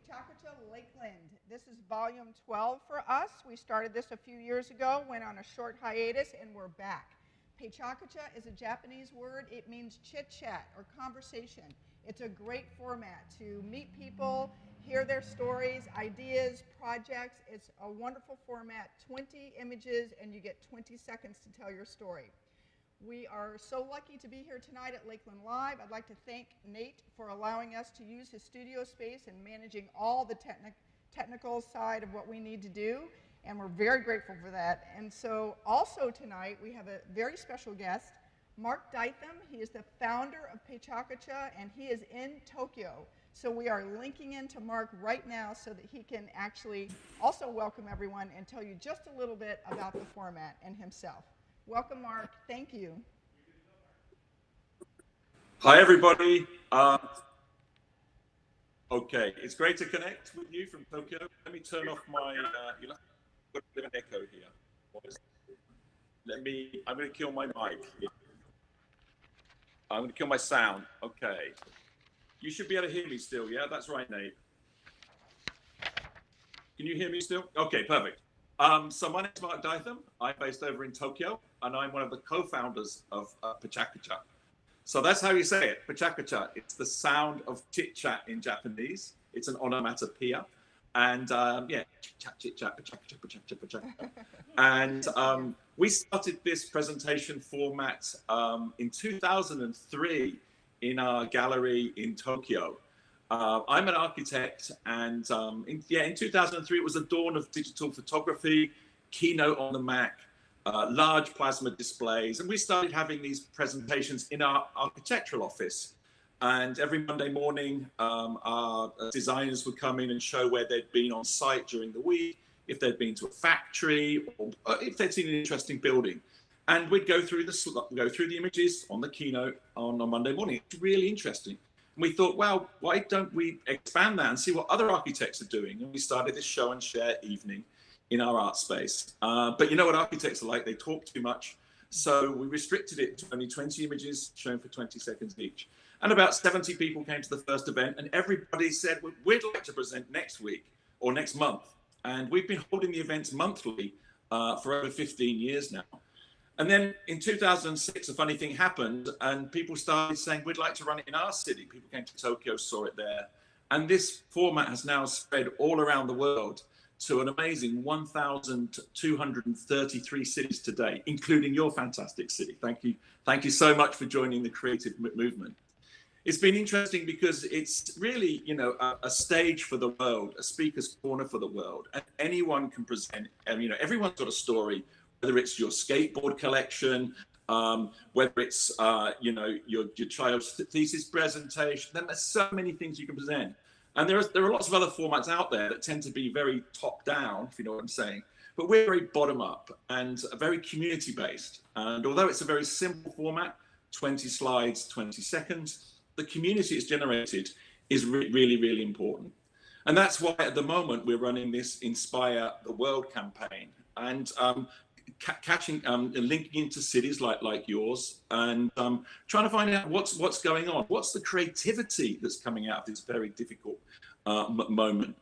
PechaKucha Lakeland. This is volume 12 for us. We started this a few years ago, went on a short hiatus, and we're back. PechaKucha is a Japanese word. It means chit-chat or conversation. It's a great format to meet people, hear their stories, ideas, projects. It's a wonderful format, 20 images, and you get 20 seconds to tell your story. We are so lucky to be here tonight at Lakeland Live. I'd like to thank Nate for allowing us to use his studio space and managing all the technical side of what we need to do, and we're very grateful for that. And so also tonight we have a very special guest, Mark Dytham. He is the founder of PechaKucha, and he is in Tokyo. So we are linking into Mark right now so that he can actually also welcome everyone and tell you just a little bit about the format and himself. Welcome, Mark. Thank you. Hi, everybody. Okay, it's great to connect with you from Tokyo. Let me turn off my, you'll have to put a bit of an echo here. I'm going to kill my mic. I'm going to kill my sound. Okay. You should be able to hear me still, yeah? That's right, Nate. Can you hear me still? Okay, perfect. So my name is Mark Dytham. I'm based over in Tokyo, and I'm one of the co-founders of PechaKucha. So that's how you say it, PechaKucha. It's the sound of chit-chat in Japanese. It's an onomatopoeia. And yeah, chit-chat, PechaKucha, PechaKucha. And we started this presentation format in 2003 in our gallery in Tokyo. I'm an architect, and in 2003, it was the dawn of digital photography, Keynote on the Mac, large plasma displays, and we started having these presentations in our architectural office. And every Monday morning, our designers would come in and show where they'd been on site during the week, if they'd been to a factory, or if they'd seen an interesting building. And we'd go through the images on the keynote on a Monday morning. It's really interesting. And we thought, well, why don't we expand that and see what other architects are doing? And we started this show and share evening in our art space. But you know what architects are like, they talk too much. So we restricted it to only 20 images shown for 20 seconds each. And about 70 people came to the first event, and everybody said, well, we'd like to present next week or next month. And we've been holding the events monthly for over 15 years now. And then in 2006, a funny thing happened, and people started saying, we'd like to run it in our city. People came to Tokyo, saw it there. And this format has now spread all around the world to an amazing 1,233 cities today, including your fantastic city. Thank you. Thank you so much for joining the creative movement. It's been interesting because it's really, you know, a stage for the world, a speaker's corner for the world, and anyone can present. And, you know, everyone's got a story, whether it's your skateboard collection, whether it's, you know, your child's thesis presentation. Then there's so many things you can present. And there are lots of other formats out there that tend to be very top down, if you know what I'm saying. But we're very bottom up and very community based. And although it's a very simple format, 20 slides, 20 seconds, the community it's generated is really, really important. And that's why at the moment we're running this Inspire the World campaign, and linking into cities like yours, and trying to find out what's going on, what's the creativity that's coming out of this very difficult moment.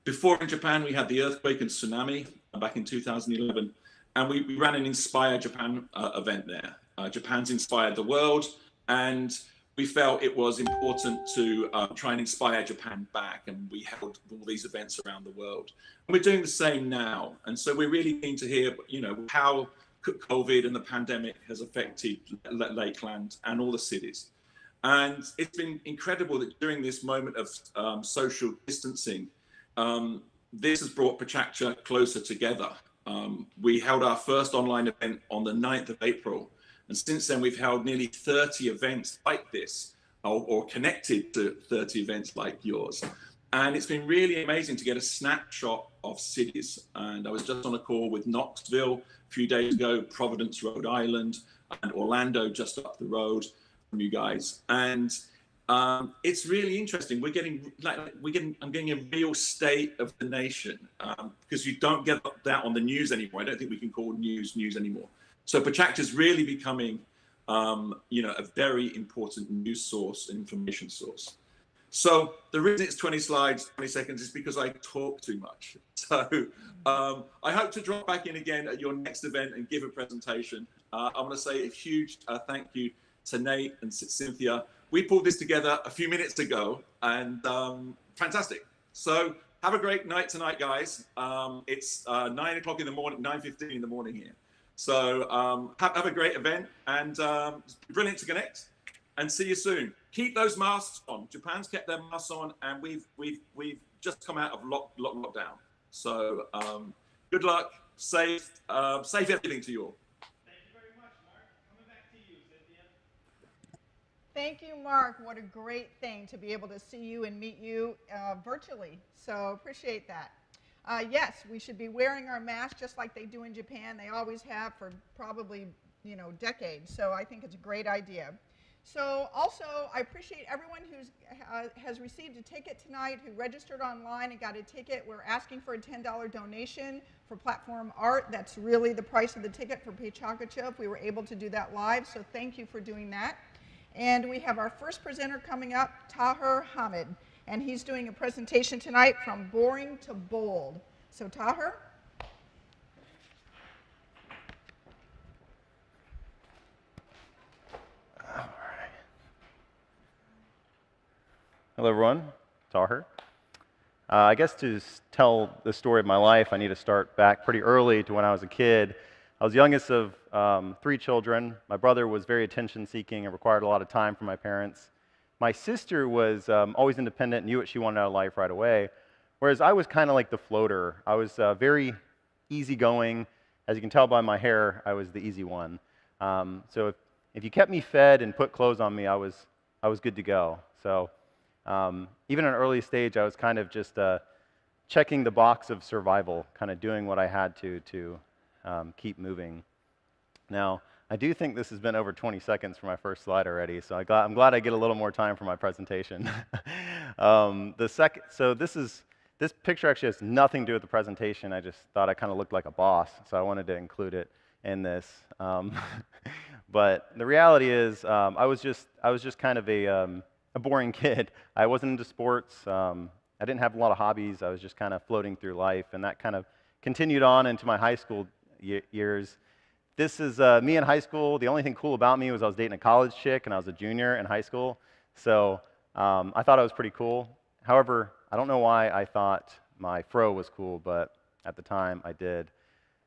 Before in Japan, we had the earthquake and tsunami back in 2011, and we ran an Inspire Japan event there. Japan's inspired the world, and we felt it was important to try and inspire Japan back, and we held all these events around the world. And we're doing the same now, and so we're really keen to hear, you know, how COVID and the pandemic has affected Lakeland and all the cities. And it's been incredible that during this moment of social distancing, this has brought PechaKucha closer together. We held our first online event on the 9th of April. And since then, we've held nearly 30 events like this, or connected to 30 events like yours. And it's been really amazing to get a snapshot of cities. And I was just on a call with Knoxville a few days ago, Providence, Rhode Island, and Orlando just up the road from you guys. And it's really interesting. I'm getting a real state of the nation, because you don't get that on the news anymore. I don't think we can call news anymore. So PechaKucha is really becoming, you know, a very important news source, information source. So the reason it's 20 slides, 20 seconds is because I talk too much. So I hope to drop back in again at your next event and give a presentation. I want to say a huge thank you to Nate and Cynthia. We pulled this together a few minutes ago, and fantastic. So have a great night tonight, guys. It's 9 o'clock in the morning, 9:15 in the morning here. So have a great event, and it's brilliant to connect. And see you soon. Keep those masks on. Japan's kept their masks on, and we've just come out of lockdown. So good luck, safe everything to you all. Thank you very much, Mark. Coming back to you, Cynthia. Thank you, Mark. What a great thing to be able to see you and meet you virtually. So appreciate that. Yes, we should be wearing our masks just like they do in Japan. They always have for probably decades. So I think it's a great idea. So also, I appreciate everyone who has received a ticket tonight, who registered online and got a ticket. We're asking for a $10 donation for platform art. That's really the price of the ticket for PechaKucha if we were able to do that live. So thank you for doing that. And we have our first presenter coming up, Tahir Hamid. And he's doing a presentation tonight from boring to bold. So Tahir. Hello, everyone. Tahir. I guess to tell the story of my life, I need to start back pretty early to when I was a kid. I was the youngest of 3 children. My brother was very attention-seeking and required a lot of time from my parents. My sister was always independent, knew what she wanted out of life right away, whereas I was kind of like the floater. I was very easygoing. As you can tell by my hair, I was the easy one. So if you kept me fed and put clothes on me, I was good to go. So even at an early stage, I was kind of just checking the box of survival, kind of doing what I had to keep moving. Now, I do think this has been over 20 seconds for my first slide already, so I'm glad I get a little more time for my presentation. This picture actually has nothing to do with the presentation. I just thought I kind of looked like a boss, so I wanted to include it in this. But the reality is, I was just kind of a boring kid. I wasn't into sports. I didn't have a lot of hobbies. I was just kind of floating through life, and that kind of continued on into my high school years. This is me in high school. The only thing cool about me was I was dating a college chick, and I was a junior in high school. So I thought I was pretty cool. However, I don't know why I thought my fro was cool, but at the time I did.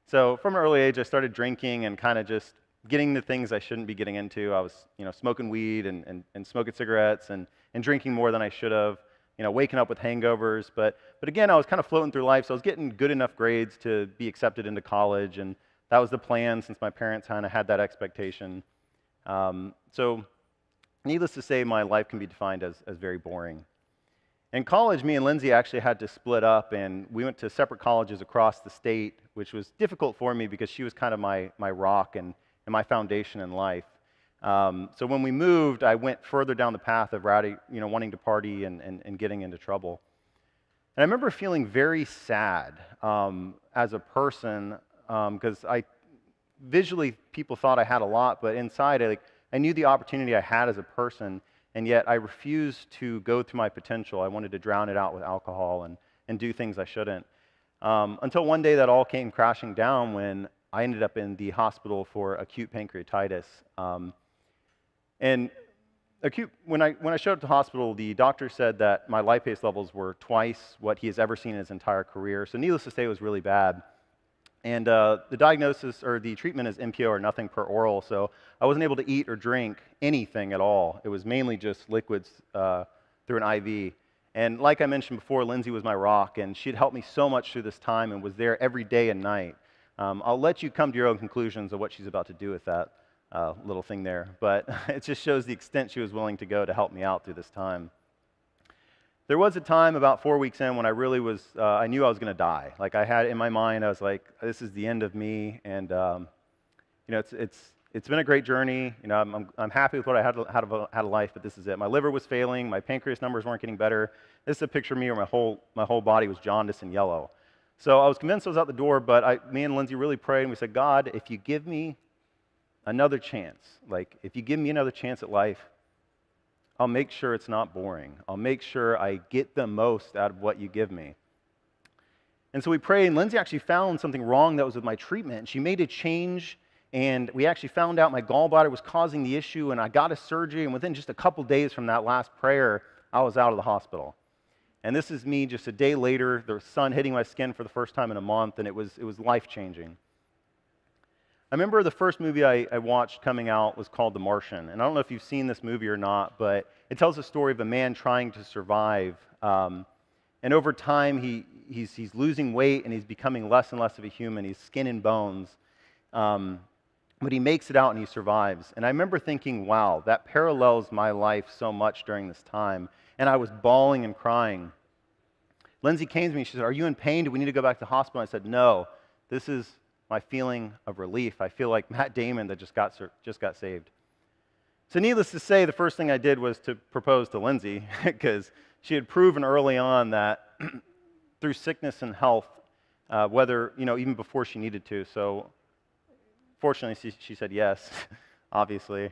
So from an early age, I started drinking and kind of just getting the things I shouldn't be getting into. I was, smoking weed and smoking cigarettes and drinking more than I should have, waking up with hangovers. But again, I was kind of floating through life, so I was getting good enough grades to be accepted into college, and that was the plan since my parents kind of had that expectation. So needless to say, my life can be defined as very boring. In college, me and Lindsay actually had to split up, and we went to separate colleges across the state, which was difficult for me because she was kind of my rock and my foundation in life. So when we moved, I went further down the path of rowdy, wanting to party and getting into trouble. And I remember feeling very sad as a person because visually people thought I had a lot, but inside I knew the opportunity I had as a person, and yet I refused to go through my potential. I wanted to drown it out with alcohol and do things I shouldn't. Until one day that all came crashing down when I ended up in the hospital for acute pancreatitis. And when I showed up to the hospital, the doctor said that my lipase levels were twice what he has ever seen in his entire career. So needless to say, it was really bad. And the diagnosis or the treatment is NPO or nothing per oral. So I wasn't able to eat or drink anything at all. It was mainly just liquids through an IV. And like I mentioned before, Lindsay was my rock, and she'd helped me so much through this time and was there every day and night. I'll let you come to your own conclusions of what she's about to do with that little thing there. But it just shows the extent she was willing to go to help me out through this time. There was a time about 4 weeks in when I really was, I knew I was going to die. Like I had in my mind, I was like, this is the end of me. And, it's been a great journey. I'm happy with what I had a life, but this is it. My liver was failing. My pancreas numbers weren't getting better. This is a picture of me where my whole body was jaundiced and yellow. So I was convinced I was out the door, but me and Lindsay really prayed, and we said, God, if you give me another chance, like if you give me another chance at life, I'll make sure it's not boring. I'll make sure I get the most out of what you give me. And so we prayed, and Lindsay actually found something wrong that was with my treatment. She made a change, and we actually found out my gallbladder was causing the issue, and I got a surgery, and within just a couple days from that last prayer, I was out of the hospital. And this is me just a day later, the sun hitting my skin for the first time in a month, and it was life-changing. I remember the first movie I watched coming out was called The Martian. And I don't know if you've seen this movie or not, but it tells the story of a man trying to survive. And over time, he's losing weight and he's becoming less and less of a human. He's skin and bones. But he makes it out and he survives. And I remember thinking, wow, that parallels my life so much during this time. And I was bawling and crying. Lindsay came to me, she said, "Are you in pain? Do we need to go back to the hospital?" I said, "No, this is my feeling of relief. I feel like Matt Damon that just got saved." So needless to say, the first thing I did was to propose to Lindsay because she had proven early on that through sickness and health, whether, even before she needed to. So fortunately, she said yes, obviously,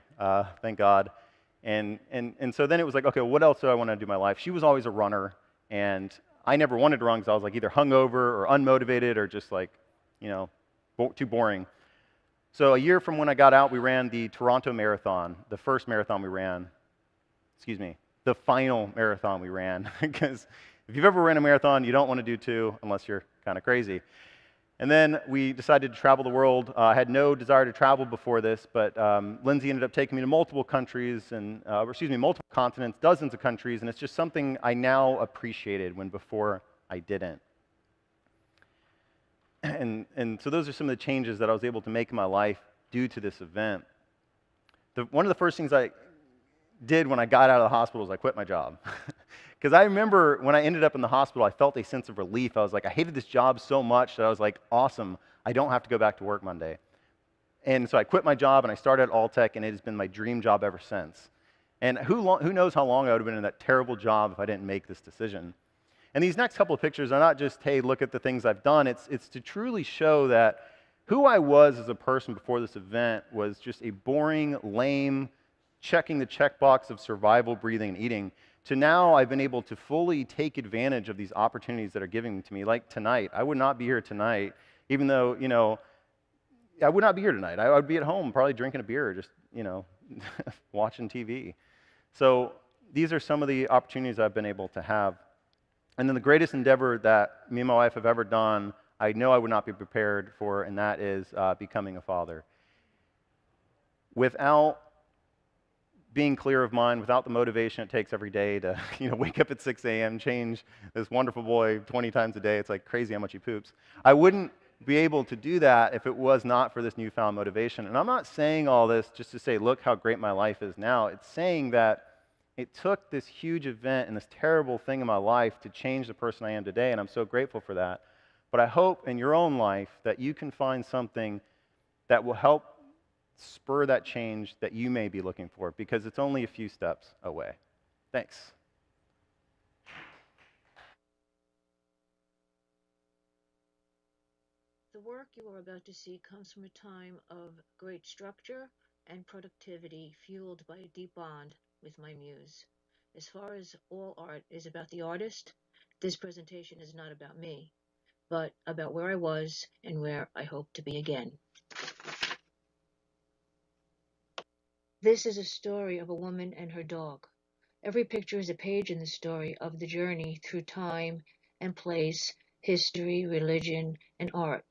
thank God. And so then it was like, okay, what else do I want to do in my life? She was always a runner, and I never wanted to run because I was like either hungover or unmotivated or just like, too boring. So a year from when I got out, we ran the Toronto Marathon, the first marathon we ran. The final marathon we ran. Because if you've ever ran a marathon, you don't want to do two unless you're kind of crazy. And then we decided to travel the world. I had no desire to travel before this, but Lindsay ended up taking me to multiple countries and, multiple continents, dozens of countries, and it's just something I now appreciated when before I didn't. And so those are some of the changes that I was able to make in my life due to this event. One of the first things I did when I got out of the hospital was I quit my job. Because I remember when I ended up in the hospital, I felt a sense of relief. I was like, I hated this job so much that I was like, awesome, I don't have to go back to work Monday. And so I quit my job and I started at Alltech, and it has been my dream job ever since. And who knows how long I would have been in that terrible job if I didn't make this decision. And these next couple of pictures are not just, hey, look at the things I've done. It's to truly show that who I was as a person before this event was just a boring, lame, checking the checkbox of survival, breathing, and eating, to now I've been able to fully take advantage of these opportunities that are given to me, like tonight. I would not be here tonight, even though, I would not be here tonight. I would be at home probably drinking a beer, just, watching TV. So these are some of the opportunities I've been able to have. And then the greatest endeavor that me and my wife have ever done, I know I would not be prepared for, and that is becoming a father. Without being clear of mind, without the motivation it takes every day to wake up at 6 a.m., change this wonderful boy 20 times a day, it's like crazy how much he poops. I wouldn't be able to do that if it was not for this newfound motivation. And I'm not saying all this just to say, look how great my life is now. It's saying that it took this huge event and this terrible thing in my life to change the person I am today, and I'm so grateful for that. But I hope in your own life that you can find something that will help spur that change that you may be looking for, because it's only a few steps away. Thanks. The work you are about to see comes from a time of great structure and productivity fueled by a deep bond with my muse. As far as all art is about the artist, this presentation is not about me, but about where I was and where I hope to be again. This is a story of a woman and her dog. Every picture is a page in the story of the journey through time and place, history, religion, and art.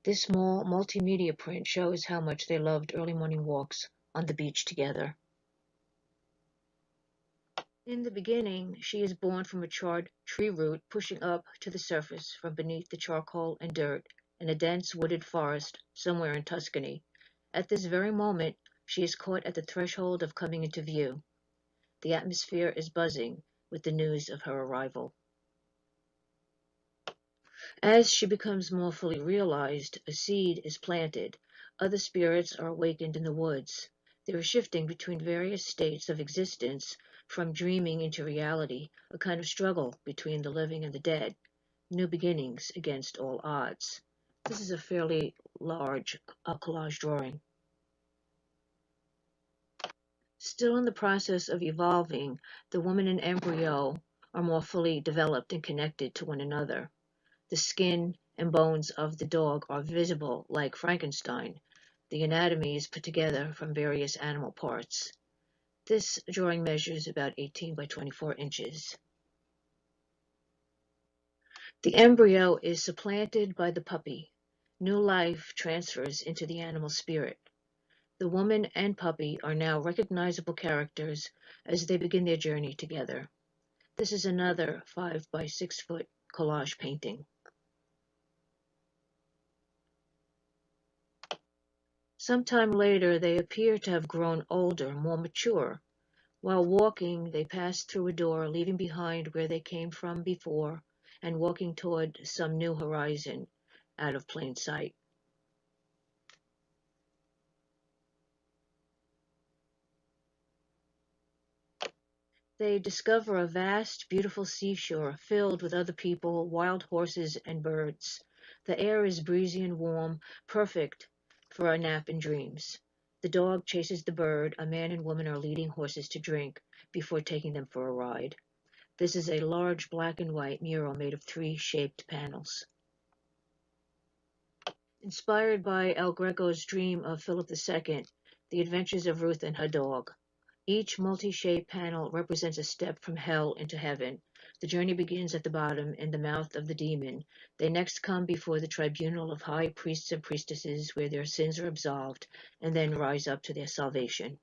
This small multimedia print shows how much they loved early morning walks on the beach together. In the beginning, she is born from a charred tree root pushing up to the surface from beneath the charcoal and dirt in a dense wooded forest somewhere in Tuscany. At this very moment, she is caught at the threshold of coming into view. The atmosphere is buzzing with the news of her arrival. As she becomes more fully realized, a seed is planted. Other spirits are awakened in the woods. They are shifting between various states of existence, from dreaming into reality, a kind of struggle between the living and the dead, new beginnings against all odds. This is a fairly large collage drawing. Still in the process of evolving, the woman and embryo are more fully developed and connected to one another. The skin and bones of the dog are visible like Frankenstein. The anatomy is put together from various animal parts. This drawing measures about 18 by 24 inches. The embryo is supplanted by the puppy. New life transfers into the animal spirit. The woman and puppy are now recognizable characters as they begin their journey together. This is another 5 by 6 foot collage painting. Sometime later, they appear to have grown older, more mature. While walking, they pass through a door, leaving behind where they came from before and walking toward some new horizon out of plain sight. They discover a vast, beautiful seashore filled with other people, wild horses, and birds. The air is breezy and warm, perfect for a nap and dreams. The dog chases the bird. A man and woman are leading horses to drink before taking them for a ride. This is a large black and white mural made of 3 shaped panels. Inspired by El Greco's dream of Philip II, The Adventures of Ruth and Her Dog. Each multi-shaped panel represents a step from hell into heaven. The journey begins at the bottom, in the mouth of the demon. They next come before the tribunal of high priests and priestesses, where their sins are absolved, and then rise up to their salvation.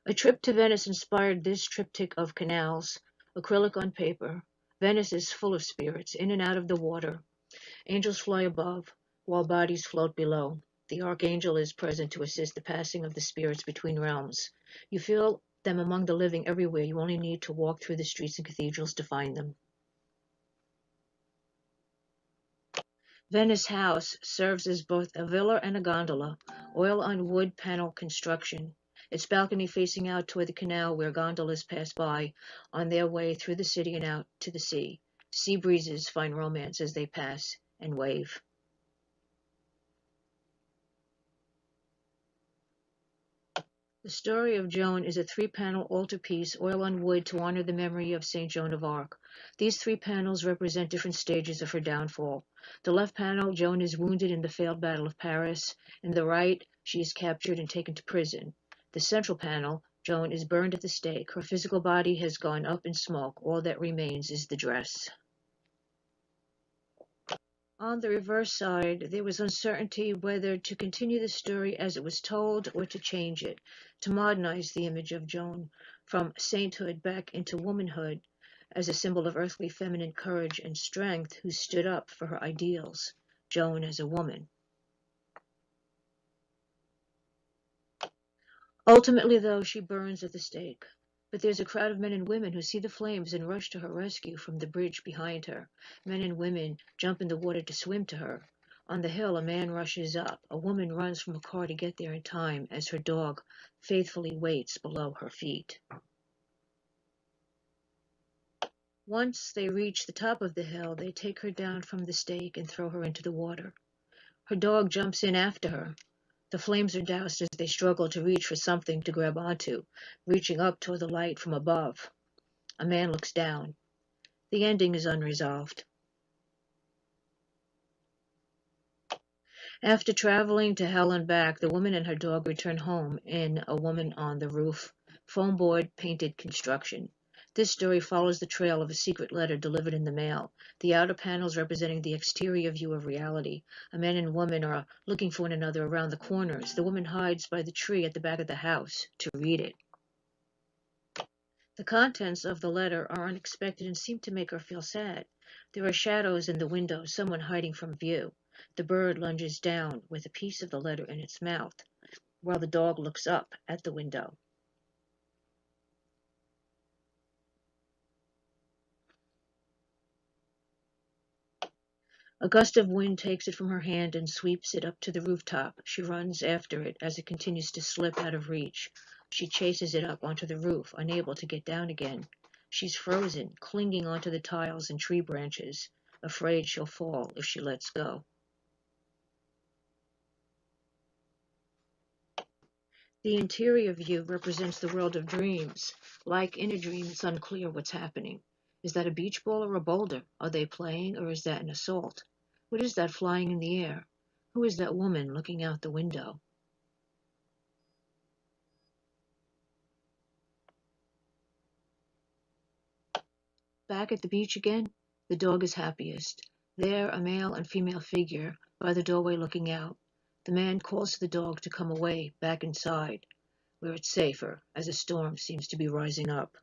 A trip to Venice inspired this triptych of canals, acrylic on paper. Venice is full of spirits, in and out of the water. Angels fly above, while bodies float below. The archangel is present to assist the passing of the spirits between realms. You feel them among the living everywhere. You only need to walk through the streets and cathedrals to find them. Venice House serves as both a villa and a gondola, oil on wood panel construction. Its balcony facing out toward the canal where gondolas pass by on their way through the city and out to the sea. Sea breezes find romance as they pass and wave. The Story of Joan is a 3-panel altarpiece, oil on wood, to honor the memory of Saint Joan of Arc. These 3 panels represent different stages of her downfall. The left panel, Joan is wounded in the failed Battle of Paris. In the right, she is captured and taken to prison. The central panel, Joan is burned at the stake. Her physical body has gone up in smoke. All that remains is the dress. On the reverse side, there was uncertainty whether to continue the story as it was told or to change it, to modernize the image of Joan from sainthood back into womanhood as a symbol of earthly feminine courage and strength who stood up for her ideals. Joan as a woman. Ultimately, though, she burns at the stake. But there's a crowd of men and women who see the flames and rush to her rescue from the bridge behind her. Men and women jump in the water to swim to her. On the hill, a man rushes up. A woman runs from a car to get there in time as her dog faithfully waits below her feet. Once they reach the top of the hill, they take her down from the stake and throw her into the water. Her dog jumps in after her. The flames are doused as they struggle to reach for something to grab onto, reaching up toward the light from above. A man looks down. The ending is unresolved. After traveling to hell and back, the woman and her dog return home in A Woman on the Roof, foam board painted construction. This story follows the trail of a secret letter delivered in the mail, the outer panels representing the exterior view of reality. A man and woman are looking for one another around the corners. The woman hides by the tree at the back of the house to read it. The contents of the letter are unexpected and seem to make her feel sad. There are shadows in the window, someone hiding from view. The bird lunges down with a piece of the letter in its mouth, while the dog looks up at the window. A gust of wind takes it from her hand and sweeps it up to the rooftop. She runs after it as it continues to slip out of reach. She chases it up onto the roof, unable to get down again. She's frozen, clinging onto the tiles and tree branches, afraid she'll fall if she lets go. The interior view represents the world of dreams. Like in a dream, it's unclear what's happening. Is that a beach ball or a boulder? Are they playing or is that an assault? What is that flying in the air? Who is that woman looking out the window? Back at the beach again, the dog is happiest. There, a male and female figure by the doorway looking out. The man calls to the dog to come away, back inside, where it's safer, as a storm seems to be rising up.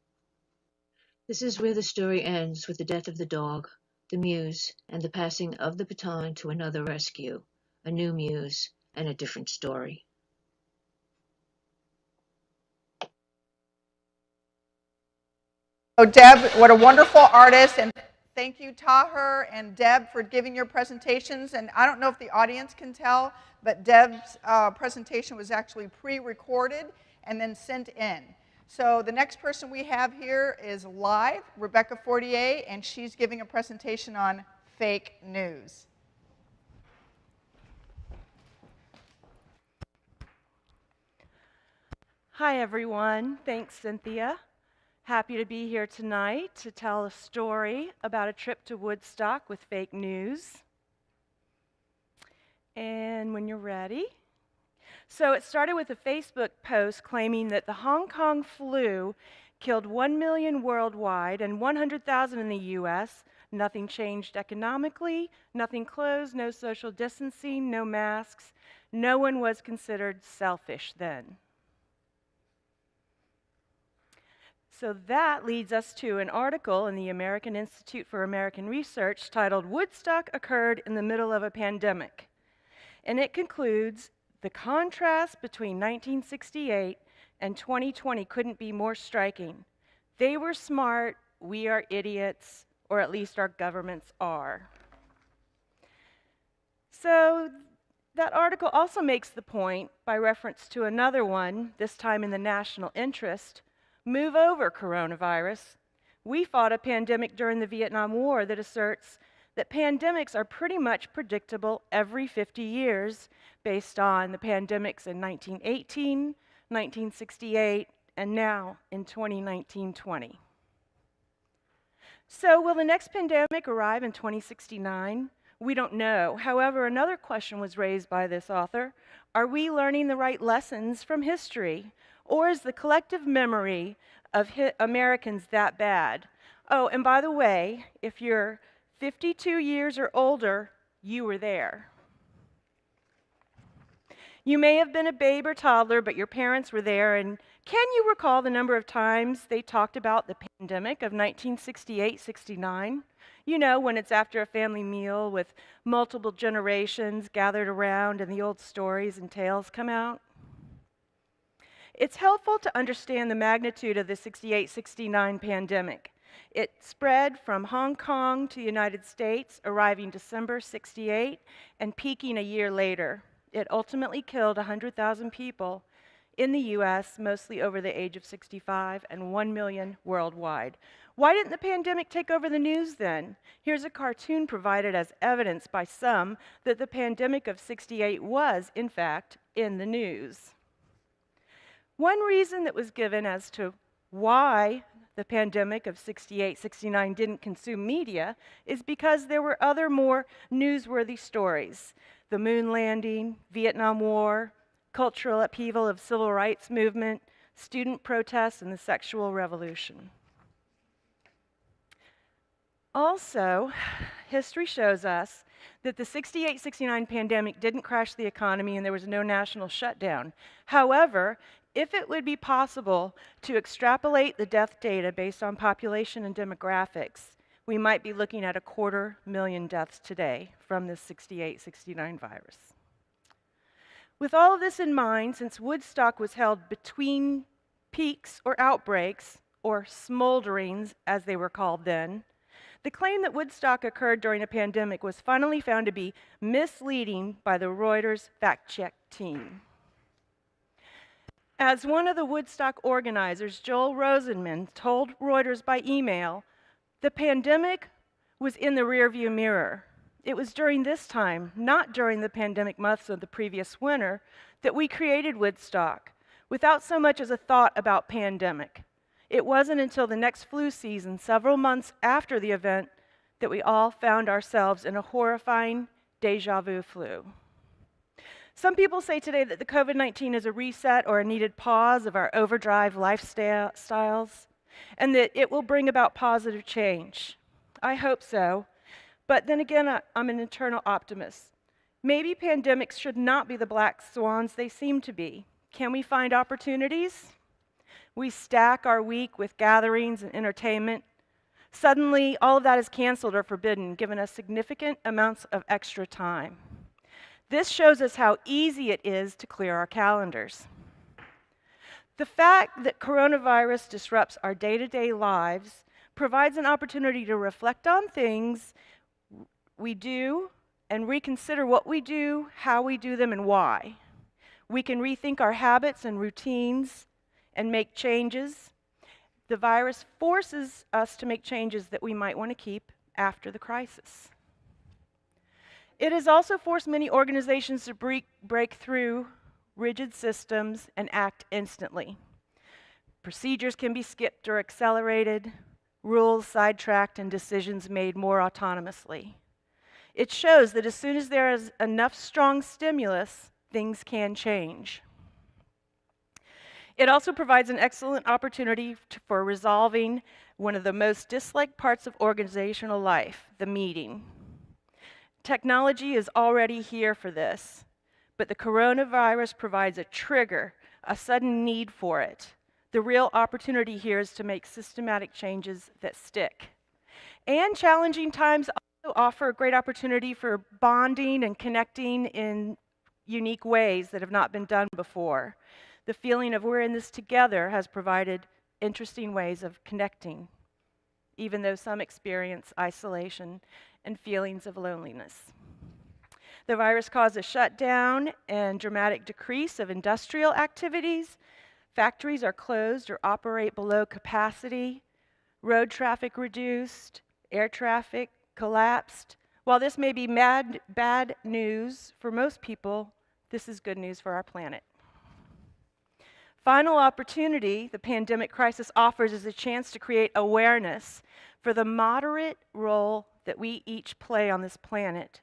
This is where the story ends, with the death of the dog, the muse, and the passing of the baton to another rescue, a new muse, and a different story. So Deb, what a wonderful artist, and thank you, Taher and Deb, for giving your presentations. And I don't know if the audience can tell, but Deb's presentation was actually pre-recorded and then sent in. So the next person we have here is live, Rebecca Fortier, and she's giving a presentation on fake news. Hi, everyone. Thanks, Cynthia. Happy to be here tonight to tell a story about a trip to Woodstock with fake news. And when you're ready. So it started with a Facebook post claiming that the Hong Kong flu killed 1 million worldwide and 100,000 in the US. Nothing changed economically, nothing closed, no social distancing, no masks. No one was considered selfish then. So that leads us to an article in the American Institute for American Research titled "Woodstock Occurred in the Middle of a Pandemic." And it concludes, the contrast between 1968 and 2020 couldn't be more striking. They were smart, we are idiots, or at least our governments are. So that article also makes the point, by reference to another one, this time in the national interest, move over coronavirus. We fought a pandemic during the Vietnam War that asserts that pandemics are pretty much predictable every 50 years based on the pandemics in 1918, 1968, and now in 2019-20. So will the next pandemic arrive in 2069? We don't know. However, another question was raised by this author. Are we learning the right lessons from history? Or is the collective memory of Americans that bad? Oh, and by the way, if you're 52 years or older, you were there. You may have been a babe or toddler, but your parents were there, and can you recall the number of times they talked about the pandemic of 1968-69? You know, when it's after a family meal with multiple generations gathered around and the old stories and tales come out. It's helpful to understand the magnitude of the 68-69 pandemic. It spread from Hong Kong to the United States, arriving December 68 and peaking a year later. It ultimately killed 100,000 people in the US, mostly over the age of 65, and 1 million worldwide. Why didn't the pandemic take over the news then? Here's a cartoon provided as evidence by some that the pandemic of 68 was, in fact, in the news. One reason that was given as to why the pandemic of 68-69 didn't consume media is because there were other more newsworthy stories. The moon landing, Vietnam War, cultural upheaval of civil rights movement, student protests, and the sexual revolution. Also, history shows us that the 68-69 pandemic didn't crash the economy and there was no national shutdown. However, if it would be possible to extrapolate the death data based on population and demographics, we might be looking at 250,000 deaths today from this 68-69 virus. With all of this in mind, since Woodstock was held between peaks or outbreaks, or smolderings as they were called then, the claim that Woodstock occurred during a pandemic was finally found to be misleading by the Reuters fact-check team. As one of the Woodstock organizers, Joel Rosenman, told Reuters by email, the pandemic was in the rearview mirror. It was during this time, not during the pandemic months of the previous winter, that we created Woodstock. without so much as a thought about pandemic. It wasn't until the next flu season, several months after the event, that we all found ourselves in a horrifying deja vu flu. Some people say today that the COVID-19 is a reset or a needed pause of our overdrive lifestyles, and that it will bring about positive change. I hope so, but then again, I'm an eternal optimist. Maybe pandemics should not be the black swans they seem to be. Can we find opportunities? We stack our week with gatherings and entertainment. Suddenly, all of that is canceled or forbidden, giving us significant amounts of extra time. This shows us how easy it is to clear our calendars. The fact that coronavirus disrupts our day-to-day lives provides an opportunity to reflect on things we do and reconsider what we do, how we do them, and why. We can rethink our habits and routines and make changes. The virus forces us to make changes that we might want to keep after the crisis. It has also forced many organizations to break through rigid systems and act instantly. Procedures can be skipped or accelerated, rules sidetracked, and decisions made more autonomously. It shows that as soon as there is enough strong stimulus, things can change. It also provides an excellent opportunity for resolving one of the most disliked parts of organizational life, the meeting. Technology is already here for this, but the coronavirus provides a trigger, a sudden need for it. The real opportunity here is to make systematic changes that stick. And challenging times also offer a great opportunity for bonding and connecting in unique ways that have not been done before. The feeling of we're in this together has provided interesting ways of connecting, even though some experience isolation and feelings of loneliness. The virus caused a shutdown and dramatic decrease of industrial activities. Factories are closed or operate below capacity. Road traffic reduced. Air traffic collapsed. While this may be bad news for most people, this is good news for our planet. Final opportunity the pandemic crisis offers is a chance to create awareness for the moderate role that we each play on this planet,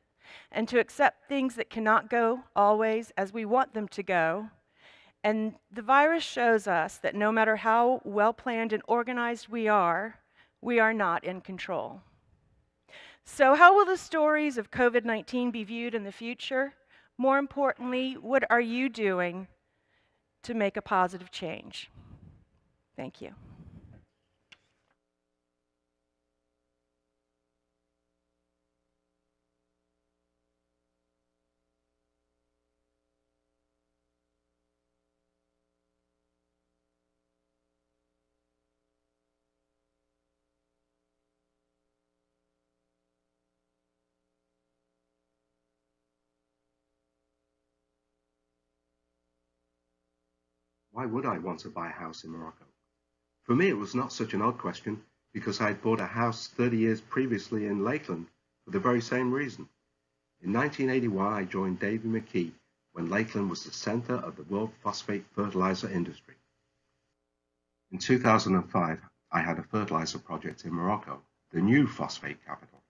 and to accept things that cannot go always as we want them to go. And the virus shows us that no matter how well-planned and organized we are not in control. So how will the stories of COVID-19 be viewed in the future? More importantly, what are you doing to make a positive change? Thank you. Why would I want to buy a house in Morocco? For me, it was not such an odd question because I had bought a house 30 years previously in Lakeland for the very same reason. In 1981, I joined Davy McKee when Lakeland was the center of the world phosphate fertilizer industry. In 2005, I had a fertilizer project in Morocco, the new phosphate capital.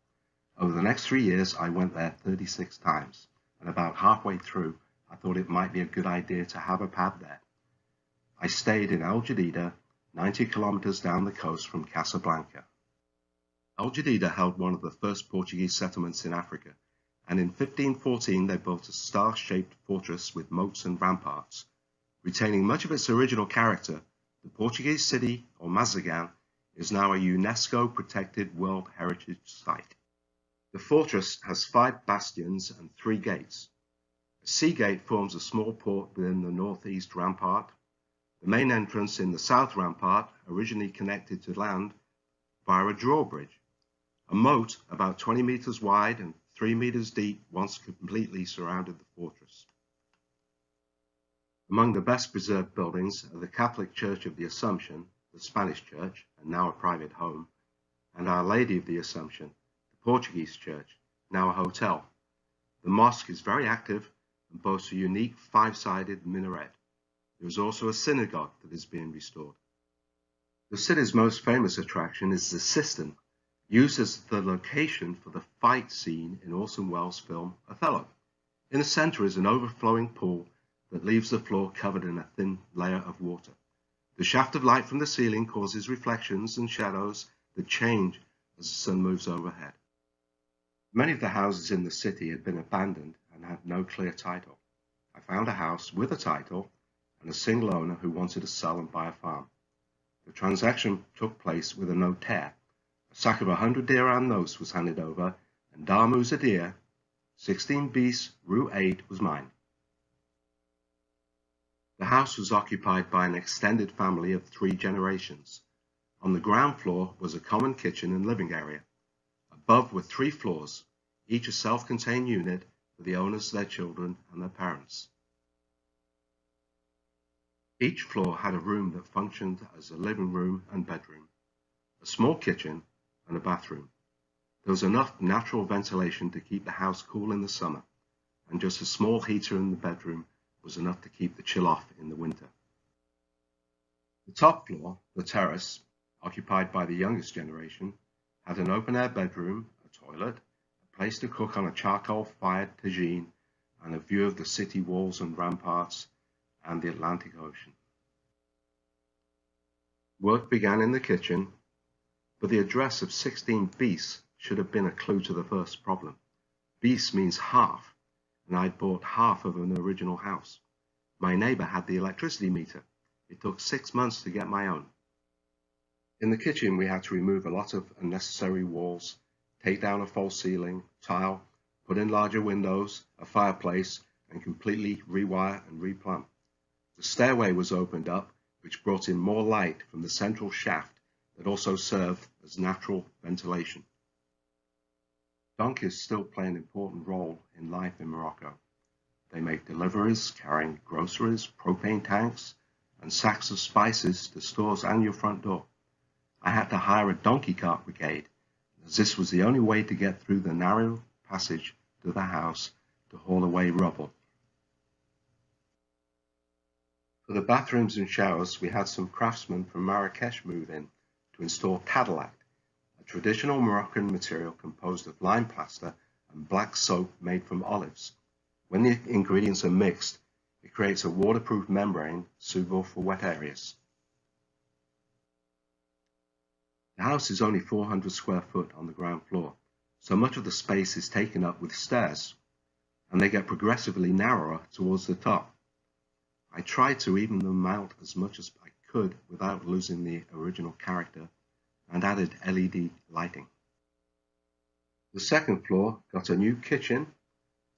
Over the next 3 years, I went there 36 times, and about halfway through, I thought it might be a good idea to have a pad there. I stayed in Al Jadida, 90 kilometers down the coast from Casablanca. Al Jadida held one of the first Portuguese settlements in Africa, and in 1514 they built a star-shaped fortress with moats and ramparts. Retaining much of its original character, the Portuguese city, or Mazagan, is now a UNESCO-protected World Heritage Site. The fortress has 5 bastions and 3 gates. A sea gate forms a small port within the northeast rampart. The main entrance in the south rampart originally connected to land via a drawbridge. A moat about 20 meters wide and 3 meters deep once completely surrounded the fortress. Among the best preserved buildings are the Catholic Church of the Assumption, the Spanish church, and now a private home, and Our Lady of the Assumption, the Portuguese church, now a hotel. The mosque is very active and boasts a unique 5-sided minaret. There is also a synagogue that is being restored. The city's most famous attraction is the cistern, used as the location for the fight scene in Orson Welles' film Othello. In the center is an overflowing pool that leaves the floor covered in a thin layer of water. The shaft of light from the ceiling causes reflections and shadows that change as the sun moves overhead. Many of the houses in the city had been abandoned and had no clear title. I found a house with a title and a single owner who wanted to sell and buy a farm. The transaction took place with a notaire. A sack of 100 Dirham notes was handed over, and Darmu's a deer, 16 bis, Rue 8 was mine. The house was occupied by an extended family of 3 generations. On the ground floor was a common kitchen and living area. Above were 3 floors, each a self-contained unit for the owners, their children, and their parents. Each floor had a room that functioned as a living room and bedroom, a small kitchen, and a bathroom. There was enough natural ventilation to keep the house cool in the summer, and just a small heater in the bedroom was enough to keep the chill off in the winter. The top floor, the terrace, occupied by the youngest generation, had an open-air bedroom, a toilet, a place to cook on a charcoal-fired tagine, and a view of the city walls and ramparts and the Atlantic Ocean. Work began in the kitchen, but the address of 16 bis should have been a clue to the first problem. Bis means half, and I'd bought half of an original house. My neighbor had the electricity meter. It took 6 months to get my own. In the kitchen, we had to remove a lot of unnecessary walls, take down a false ceiling, tile, put in larger windows, a fireplace, and completely rewire and replumb. The stairway was opened up, which brought in more light from the central shaft that also served as natural ventilation. Donkeys still play an important role in life in Morocco. They make deliveries carrying groceries, propane tanks, and sacks of spices to stores and your front door. I had to hire a donkey cart brigade, as this was the only way to get through the narrow passage to the house to haul away rubble. For the bathrooms and showers, we had some craftsmen from Marrakesh move in to install tadalak, a traditional Moroccan material composed of lime plaster and black soap made from olives. When the ingredients are mixed, it creates a waterproof membrane suitable for wet areas. The house is only 400 square foot on the ground floor, so much of the space is taken up with stairs, and they get progressively narrower towards the top. I tried to even them out as much as I could without losing the original character, and added LED lighting. The second floor got a new kitchen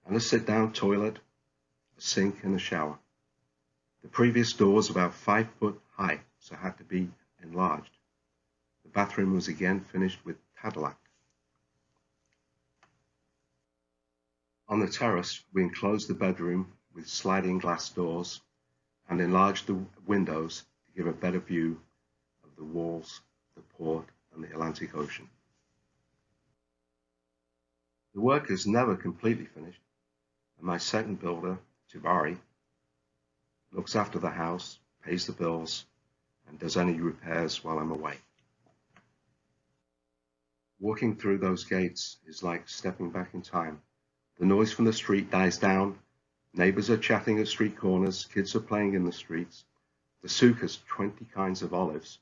and a sit-down toilet, a sink and a shower. The previous door was about 5 foot high, so had to be enlarged. The bathroom was again finished with tadalak. On the terrace, we enclosed the bedroom with sliding glass doors and enlarged the windows to give a better view of the walls, the port, and the Atlantic Ocean. The work is never completely finished, and my second builder, Tibari, looks after the house, pays the bills, and does any repairs while I'm away. Walking through those gates is like stepping back in time. The noise from the street dies down. Neighbors are chatting at street corners. Kids are playing in the streets. The souk has 20 kinds of olives.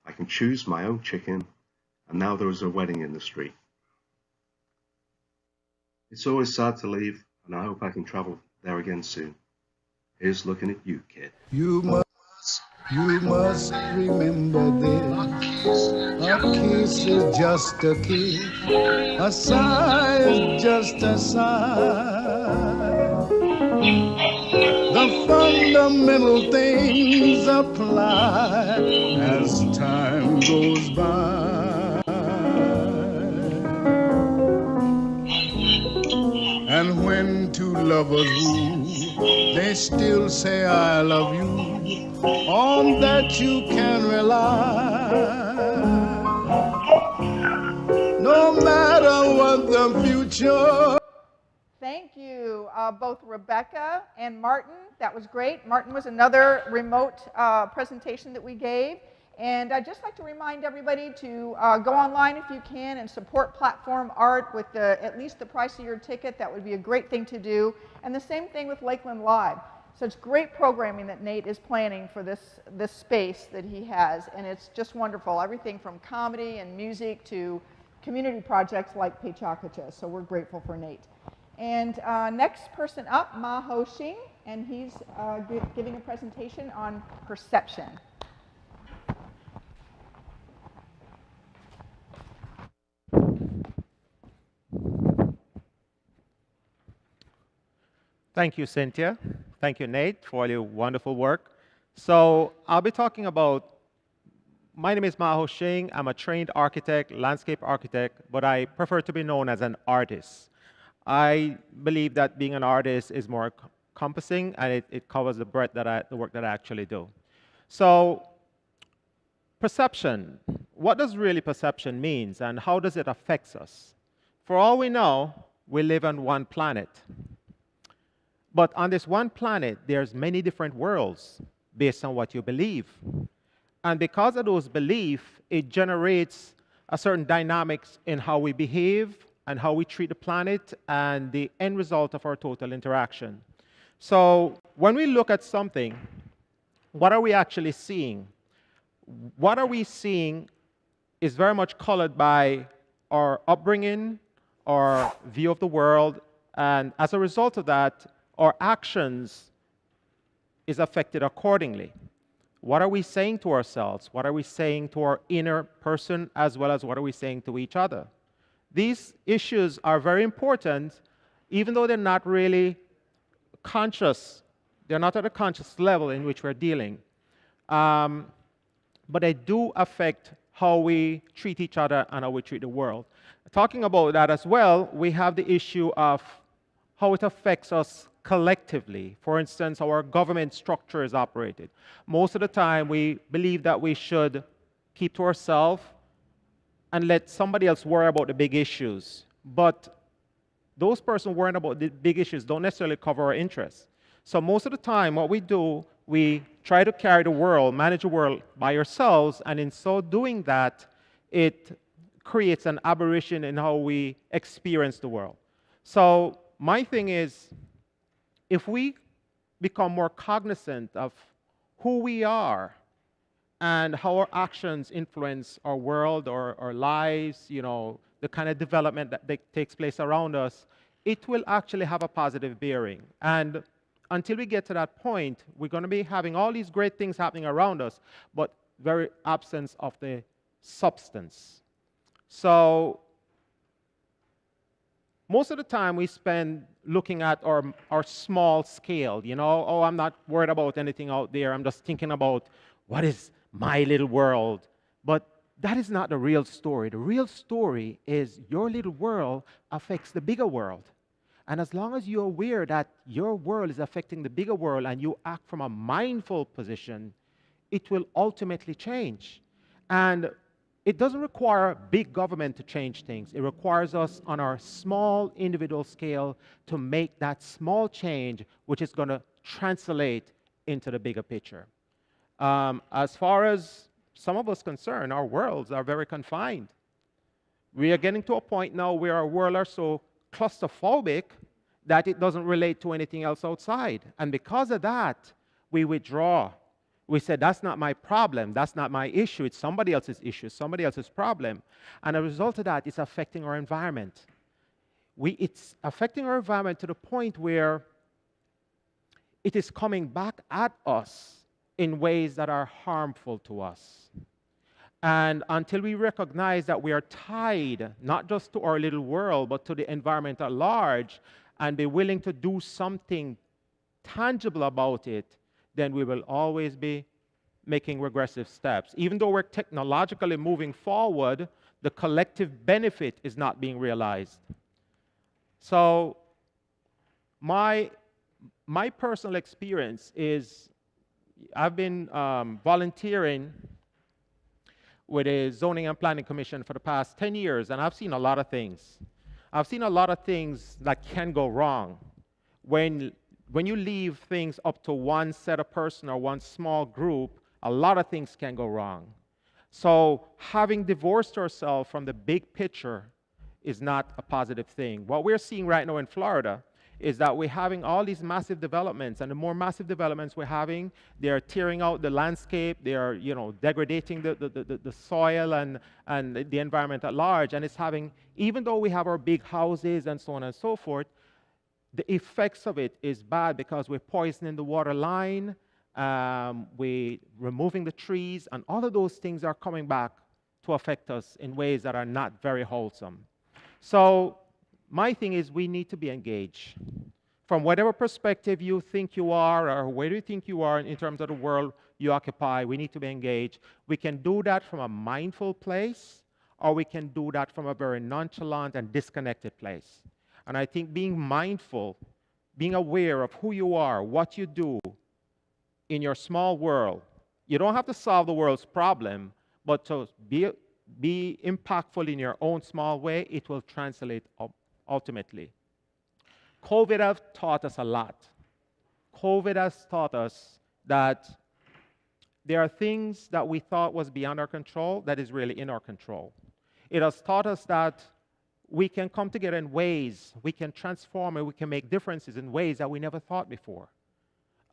I can choose my own chicken, and now there is a wedding in the street. It's always sad to leave, and I hope I can travel there again soon. Here's looking at you, kid. You must remember this. A kiss is just a kiss. A sigh is just a sigh. The fundamental things apply as time goes by. And when two lovers woo, they still say I love you. On that you can rely. No matter what the future. Thank you. both Rebecca and Martin. That was great. Martin was another remote presentation that we gave. And I'd just like to remind everybody to go online if you can and support platform art with at least the price of your ticket. That would be a great thing to do. And the same thing with Lakeland Live. Such great programming that Nate is planning for this space that he has. And it's just wonderful. Everything from comedy and music to community projects like PechaKucha. So we're grateful for Nate. And next person up, Ma Ho Xing, and he's giving a presentation on perception. Thank you, Cynthia. Thank you, Nate, for all your wonderful work. So I'll be talking about, my name is Maho Xing. I'm a trained architect, landscape architect, but I prefer to be known as an artist. I believe that being an artist is more encompassing, and it covers the breadth that the work that I actually do. So perception, what does really perception mean, and how does it affect us? For all we know, we live on one planet. But on this one planet, there's many different worlds based on what you believe. And because of those beliefs, it generates a certain dynamics in how we behave and how we treat the planet and the end result of our total interaction. So when we look at something, what are we actually seeing? What are we seeing is very much colored by our upbringing, our view of the world, and as a result of that, our actions is affected accordingly. What are we saying to ourselves? What are we saying to our inner person, as well as what are we saying to each other? These issues are very important, even though they're not really conscious. They're not at a conscious level in which we're dealing. But they do affect how we treat each other and how we treat the world. Talking about that as well, we have the issue of how it affects us collectively. For instance, how our government structure is operated. Most of the time, we believe that we should keep to ourselves and let somebody else worry about the big issues. But those persons worrying about the big issues don't necessarily cover our interests. So most of the time, what we do, we try to carry the world, manage the world by ourselves, and in so doing that, it creates an aberration in how we experience the world. So my thing is, if we become more cognizant of who we are and how our actions influence our world, our lives, you know, the kind of development that takes place around us, it will actually have a positive bearing. And until we get to that point, we're going to be having all these great things happening around us, but very absence of the substance. So most of the time we spend looking at our small scale, you know, oh, I'm not worried about anything out there. I'm just thinking about what is my little world. But that is not the real story. The real story is your little world affects the bigger world. And as long as you're aware that your world is affecting the bigger world and you act from a mindful position, it will ultimately change. And it doesn't require big government to change things. It requires us on our small individual scale to make that small change, which is going to translate into the bigger picture. As far as some of us concerned, our worlds are very confined. We are getting to a point now where our world are so claustrophobic that it doesn't relate to anything else outside. And because of that, we withdraw. We said, that's not my problem, that's not my issue, it's somebody else's issue, somebody else's problem. And as a result of that, it's affecting our environment. It's affecting our environment to the point where it is coming back at us in ways that are harmful to us. And until we recognize that we are tied, not just to our little world, but to the environment at large, and be willing to do something tangible about it, then we will always be making regressive steps. Even though we're technologically moving forward, the collective benefit is not being realized. So my personal experience is I've been volunteering with a Zoning and Planning Commission for the past 10 years, and I've seen a lot of things. I've seen a lot of things that can go wrong when you leave things up to one set of person or one small group, a lot of things can go wrong. So having divorced ourselves from the big picture is not a positive thing. What we're seeing right now in Florida is that we're having all these massive developments, and the more massive developments we're having, they're tearing out the landscape, they're degrading the soil and the environment at large, and it's having, even though we have our big houses and so on and so forth, the effects of it is bad because we're poisoning the water line, we're removing the trees, and all of those things are coming back to affect us in ways that are not very wholesome. So my thing is we need to be engaged. From whatever perspective you think you are or where you think you are in terms of the world you occupy, we need to be engaged. We can do that from a mindful place, or we can do that from a very nonchalant and disconnected place. And I think being mindful, being aware of who you are, what you do in your small world, you don't have to solve the world's problem, but to be impactful in your own small way, it will translate ultimately. COVID has taught us a lot. COVID has taught us that there are things that we thought was beyond our control that is really in our control. It has taught us that we can come together in ways, we can transform and we can make differences in ways that we never thought before.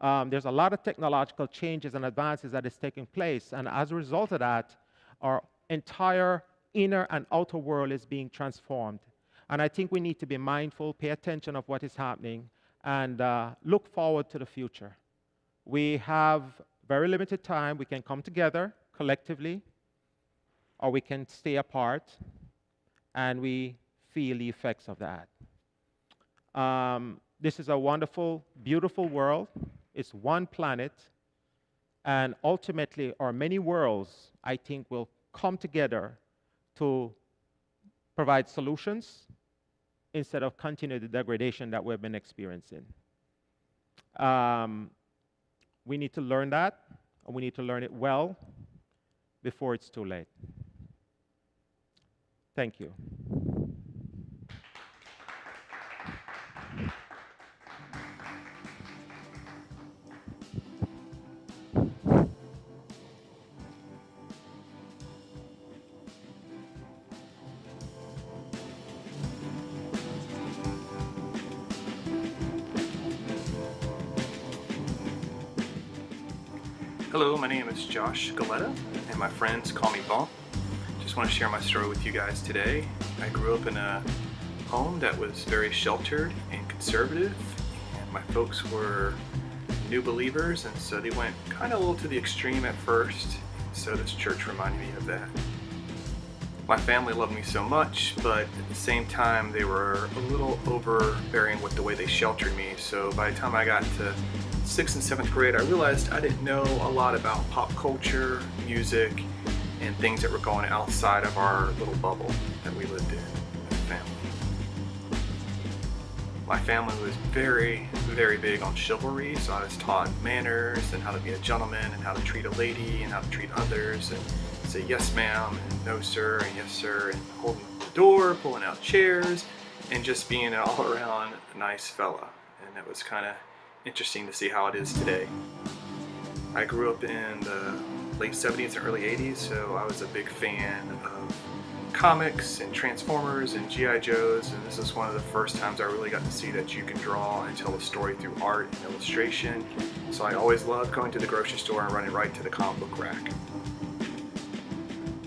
There's a lot of technological changes and advances that is taking place, and as a result of that, our entire inner and outer world is being transformed. And I think we need to be mindful, pay attention of what is happening, and look forward to the future. We have very limited time. We can come together collectively, or we can stay apart, and we feel the effects of that. This is a wonderful, beautiful world. It's one planet, and ultimately our many worlds, I think, will come together to provide solutions instead of continue the degradation that we've been experiencing. We need to learn that, and we need to learn it well before it's too late. Thank you. Hello, my name is Josh Galetta, and my friends call me Bump. Just want to share my story with you guys today. I grew up in a home that was very sheltered and conservative, and my folks were new believers, and so they went kind of a little to the extreme at first, so this church reminded me of that. My family loved me so much, but at the same time they were a little overbearing with the way they sheltered me, so by the time I got to 6th and 7th grade, I realized I didn't know a lot about pop culture, music, and things that were going outside of our little bubble that we lived in as a family. My family was very, very big on chivalry, so I was taught manners and how to be a gentleman and how to treat a lady and how to treat others and say yes ma'am and no sir and yes sir and holding the door, pulling out chairs, and just being an all-around nice fella. And it was kind of interesting to see how it is today. I grew up in the late 70s and early 80s, so I was a big fan of comics and Transformers and G.I. Joes, and this is one of the first times I really got to see that you can draw and tell a story through art and illustration. So I always loved going to the grocery store and running right to the comic book rack.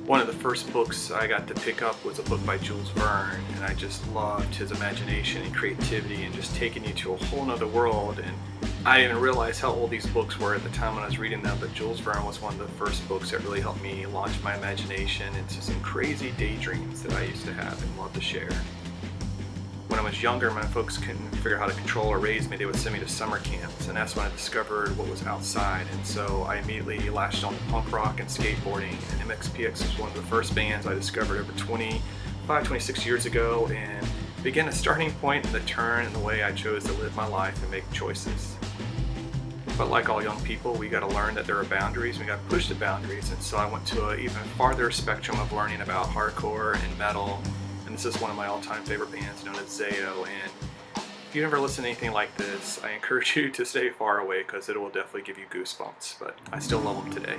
One of the first books I got to pick up was a book by Jules Verne, and I just loved his imagination and creativity and just taking you to a whole nother world. And I didn't realize how old these books were at the time when I was reading them, but Jules Verne was one of the first books that really helped me launch my imagination into some crazy daydreams that I used to have and love to share. When I was younger, my folks couldn't figure out how to control or raise me. They would send me to summer camps, and that's when I discovered what was outside. And so I immediately latched on to punk rock and skateboarding, and MXPX was one of the first bands I discovered over 26 years ago, and began a starting point in the turn in the way I chose to live my life and make choices. But like all young people, we got to learn that there are boundaries, we got to push the boundaries, and so I went to an even farther spectrum of learning about hardcore and metal. And this is one of my all-time favorite bands known as Zayo. And if you never listen to anything like this, I encourage you to stay far away because it will definitely give you goosebumps, but I still love them today.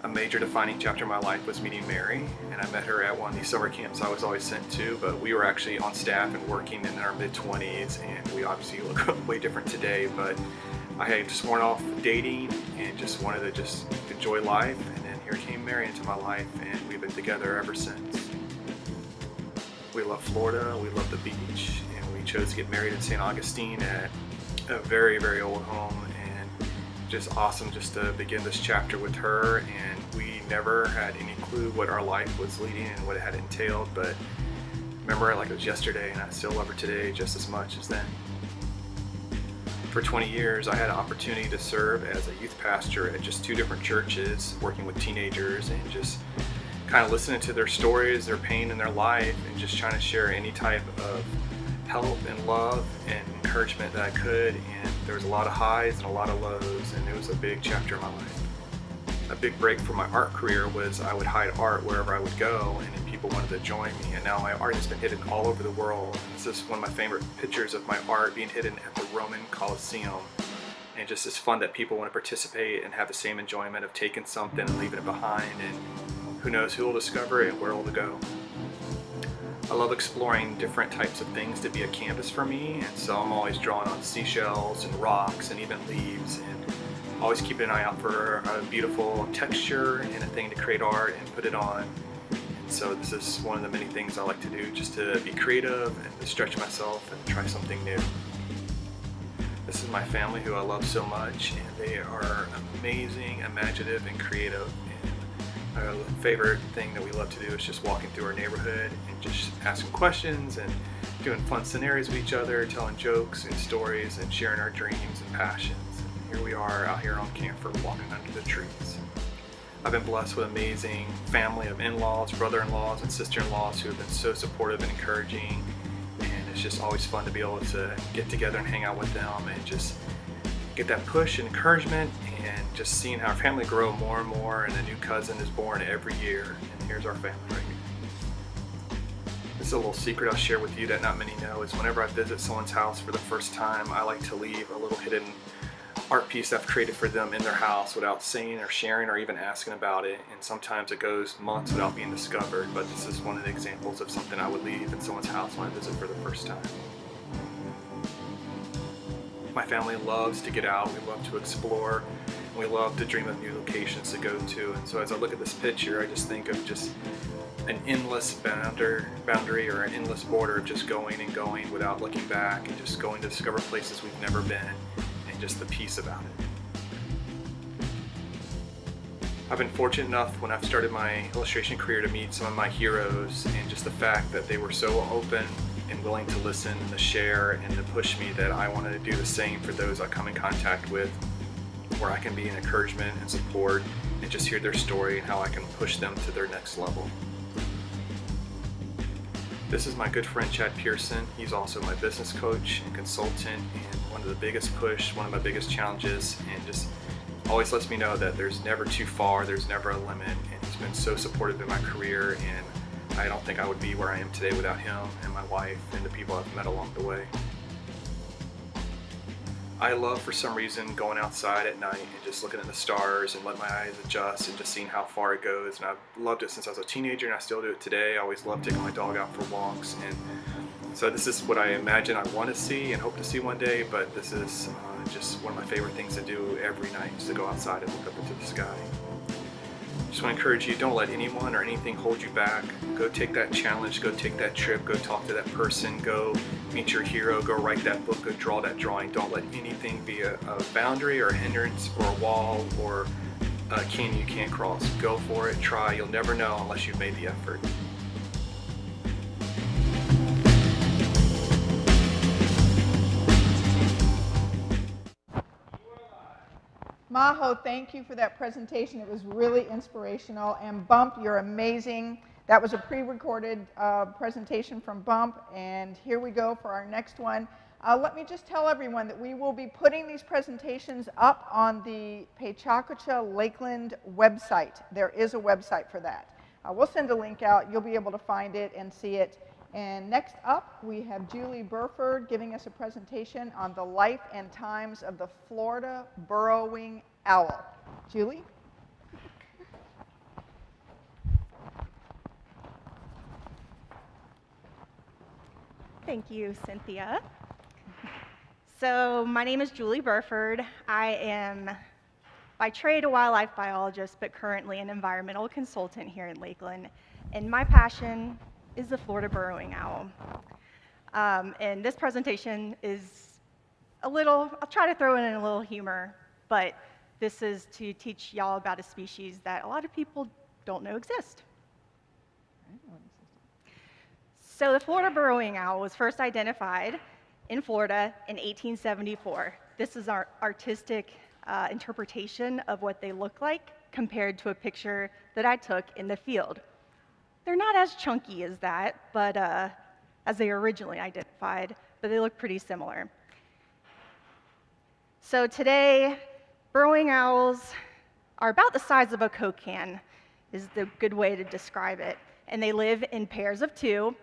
A major defining chapter of my life was meeting Mary, and I met her at one of these summer camps I was always sent to, but we were actually on staff and working in our mid-20s, and we obviously look way different today, but I had just worn off dating and just wanted to just enjoy life, and then here came Mary into my life, and we've been together ever since. We love Florida, we love the beach, and we chose to get married in St. Augustine at a very, very old home, and just awesome just to begin this chapter with her. And we never had any clue what our life was leading and what it had entailed, but remember it like it was yesterday, and I still love her today just as much as then. For 20 years, I had an opportunity to serve as a youth pastor at just 2 different churches, working with teenagers and just kind of listening to their stories, their pain in their life, and just trying to share any type of help and love and encouragement that I could. And there was a lot of highs and a lot of lows, and it was a big chapter of my life. A big break for my art career was I would hide art wherever I would go, and then people wanted to join me, and now my art has been hidden all over the world. This is one of my favorite pictures of my art being hidden at the Roman Colosseum. And just it's fun that people want to participate and have the same enjoyment of taking something and leaving it behind, and who knows who will discover it and where it will go. I love exploring different types of things to be a canvas for me, and so I'm always drawing on seashells and rocks and even leaves, and always keeping an eye out for a beautiful texture and a thing to create art and put it on. And so this is one of the many things I like to do, just to be creative and to stretch myself and try something new. This is my family who I love so much, and they are amazing, imaginative, and creative. And our favorite thing that we love to do is just walking through our neighborhood and just asking questions and doing fun scenarios with each other, telling jokes and stories and sharing our dreams and passions. And here we are out here on Camphor walking under the trees. I've been blessed with an amazing family of in-laws, brother-in-laws, and sister-in-laws who have been so supportive and encouraging. And it's just always fun to be able to get together and hang out with them and just get that push and encouragement, and just seeing our family grow more and more, and a new cousin is born every year, and here's our family right here. This is a little secret I'll share with you that not many know, is whenever I visit someone's house for the first time, I like to leave a little hidden art piece I've created for them in their house without saying or sharing or even asking about it, and sometimes it goes months without being discovered, but this is one of the examples of something I would leave in someone's house when I visit for the first time. My family loves to get out, we love to explore, and we love to dream of new locations to go to. And so as I look at this picture, I just think of just an endless boundary or an endless border of just going and going without looking back, and just going to discover places we've never been, and just the peace about it. I've been fortunate enough when I've started my illustration career to meet some of my heroes, and just the fact that they were so open and willing to listen and to share and to push me, that I wanted to do the same for those I come in contact with, where I can be an encouragement and support and just hear their story and how I can push them to their next level. This is my good friend Chad Pearson. He's also my business coach and consultant, and one of the biggest push, one of my biggest challenges, and just always lets me know that there's never too far, there's never a limit, and he's been so supportive in my career, and I don't think I would be where I am today without him and my wife and the people I've met along the way. I love, for some reason, going outside at night and just looking at the stars and letting my eyes adjust and just seeing how far it goes. And I've loved it since I was a teenager, and I still do it today. I always love taking my dog out for walks. And so this is what I imagine I want to see and hope to see one day, but this is just one of my favorite things to do every night, is to go outside and look up into the sky. Just want to encourage you, don't let anyone or anything hold you back. Go take that challenge, go take that trip, go talk to that person, go meet your hero, go write that book, go draw that drawing. Don't let anything be a boundary or a hindrance or a wall or a canyon you can't cross. Go for it, try. You'll never know unless you've made the effort. Maho, thank you for that presentation. It was really inspirational. And Bump, you're amazing. That was a pre-recorded presentation from Bump. And here we go for our next one. Let me just tell everyone that we will be putting these presentations up on the PechaKucha Lakeland website. There is a website for that. We'll send a link out. You'll be able to find it and see it. And next up, we have Julie Burford giving us a presentation on the life and times of the Florida burrowing owl. Julie? Thank you, Cynthia. So my name is Julie Burford. I am by trade a wildlife biologist, but currently an environmental consultant here in Lakeland. And my passion is the Florida burrowing owl. And this presentation is I'll try to throw in a little humor, but this is to teach y'all about a species that a lot of people don't know exist. So the Florida burrowing owl was first identified in Florida in 1874. This is our artistic interpretation of what they look like compared to a picture that I took in the field. They're not as chunky as that, but as they originally identified, but they look pretty similar. So today, burrowing owls are about the size of a Coke can, is the good way to describe it. And they live in pairs of 2,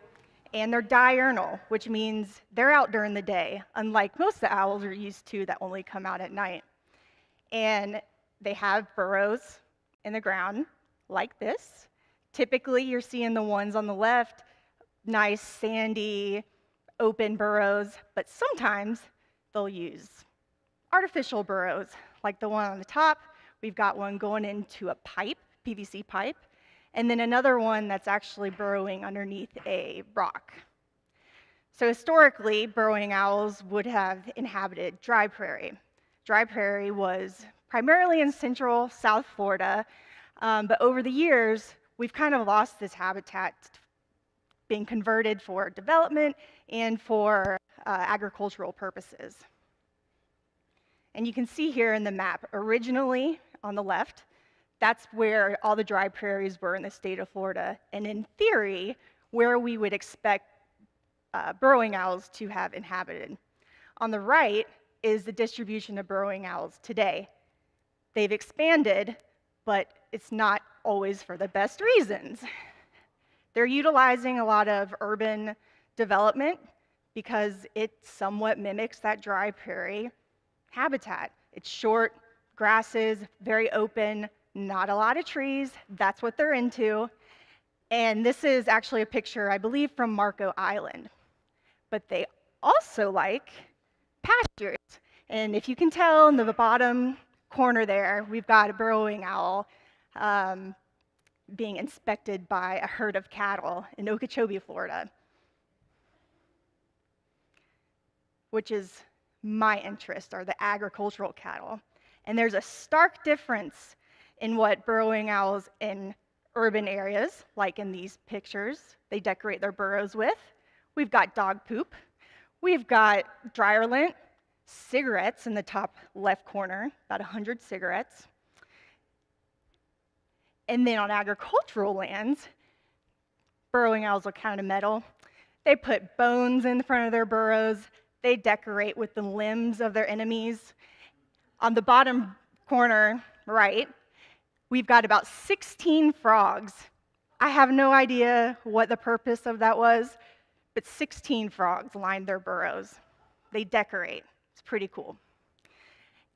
and they're diurnal, which means they're out during the day, unlike most of the owls are used to that only come out at night. And they have burrows in the ground like this. Typically, you're seeing the ones on the left, nice, sandy, open burrows, but sometimes they'll use artificial burrows, like the one on the top. We've got one going into a pipe, PVC pipe, and then another one that's actually burrowing underneath a rock. So historically, burrowing owls would have inhabited dry prairie. Dry prairie was primarily in central South Florida, but over the years, we've kind of lost this habitat, being converted for development and for agricultural purposes. And you can see here in the map, originally on the left, that's where all the dry prairies were in the state of Florida, and in theory, where we would expect burrowing owls to have inhabited. On the right is the distribution of burrowing owls today. They've expanded, but it's not always for the best reasons. They're utilizing a lot of urban development because it somewhat mimics that dry prairie habitat. It's short, grasses, very open, not a lot of trees. That's what they're into. And this is actually a picture, I believe, from Marco Island. But they also like pastures. And if you can tell in the bottom corner there, we've got a burrowing owl being inspected by a herd of cattle in Okeechobee, Florida, which is my interest, are the agricultural cattle. And there's a stark difference in what burrowing owls in urban areas, like in these pictures, they decorate their burrows with. We've got dog poop. We've got dryer lint, cigarettes in the top left corner, about 100 cigarettes. And then on agricultural lands, burrowing owls are kind of metal. They put bones in front of their burrows. They decorate with the limbs of their enemies. On the bottom corner, right, we've got about 16 frogs. I have no idea what the purpose of that was, but 16 frogs lined their burrows. They decorate. It's pretty cool.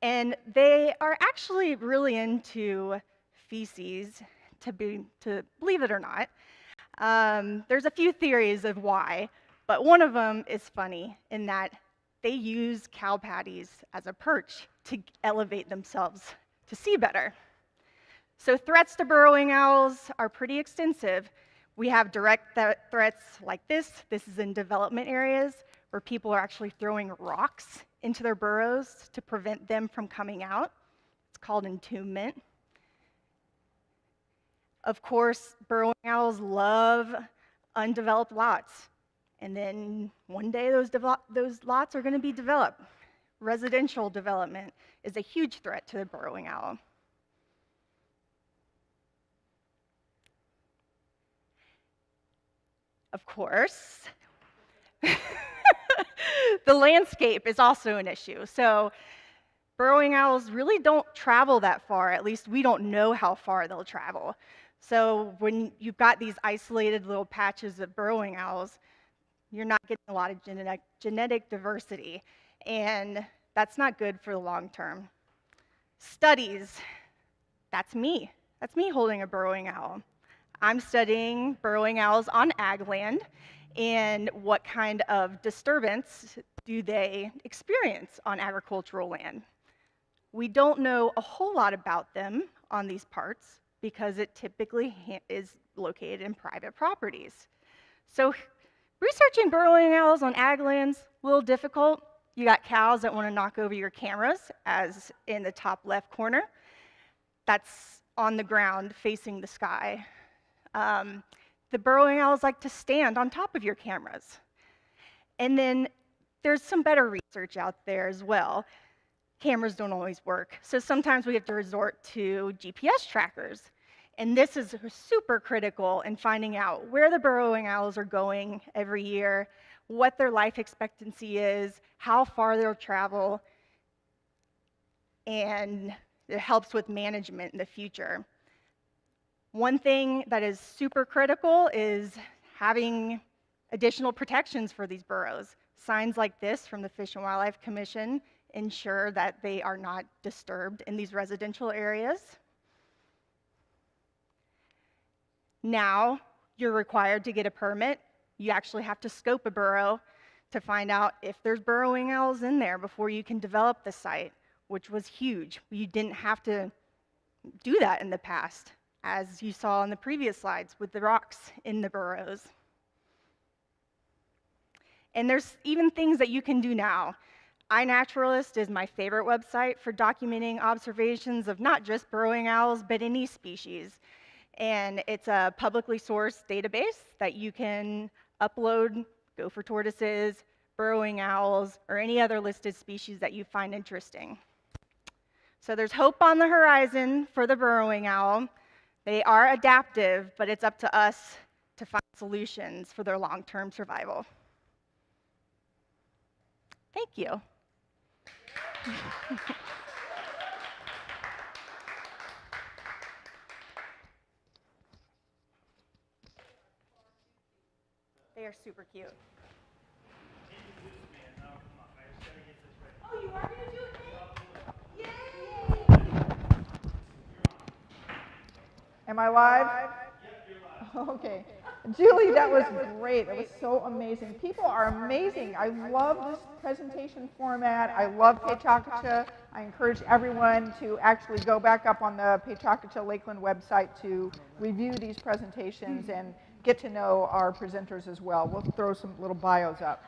And they are actually really into feces, to believe it or not. There's a few theories of why, but one of them is funny in that they use cow patties as a perch to elevate themselves to see better. So threats to burrowing owls are pretty extensive. We have direct threats like this. This is in development areas where people are actually throwing rocks into their burrows to prevent them from coming out. It's called entombment. Of course, burrowing owls love undeveloped lots. And then one day those lots are going to be developed. Residential development is a huge threat to the burrowing owl. Of course, the landscape is also an issue. So burrowing owls really don't travel that far. At least we don't know how far they'll travel. So when you've got these isolated little patches of burrowing owls, you're not getting a lot of genetic diversity, and that's not good for the long term. Studies, that's me. That's me holding a burrowing owl. I'm studying burrowing owls on ag land and what kind of disturbance do they experience on agricultural land. We don't know a whole lot about them on these parts because it typically is located in private properties. So researching burrowing owls on ag lands, a little difficult. You got cows that want to knock over your cameras, as in the top left corner. That's on the ground facing the sky. The burrowing owls like to stand on top of your cameras. And then there's some better research out there as well. Cameras don't always work, so sometimes we have to resort to GPS trackers. And this is super critical in finding out where the burrowing owls are going every year, what their life expectancy is, how far they'll travel, and it helps with management in the future. One thing that is super critical is having additional protections for these burrows. Signs like this from the Fish and Wildlife Commission ensure that they are not disturbed in these residential areas. Now, you're required to get a permit. You actually have to scope a burrow to find out if there's burrowing owls in there before you can develop the site, which was huge. You didn't have to do that in the past, as you saw in the previous slides with the rocks in the burrows. And there's even things that you can do now. iNaturalist is my favorite website for documenting observations of not just burrowing owls, but any species. And it's a publicly sourced database that you can upload gopher tortoises, burrowing owls, or any other listed species that you find interesting. So there's hope on the horizon for the burrowing owl. They are adaptive, but it's up to us to find solutions for their long-term survival. Thank you. They are super cute. Oh, you are going to do it, Nate? Yay! Am I live? Okay. Julie, that was great. That was so amazing. People are amazing. I love this presentation format. I love PechaKucha. I encourage everyone to actually go back up on the PechaKucha Lakeland website to review these presentations and get to know our presenters as well. We'll throw some little bios up.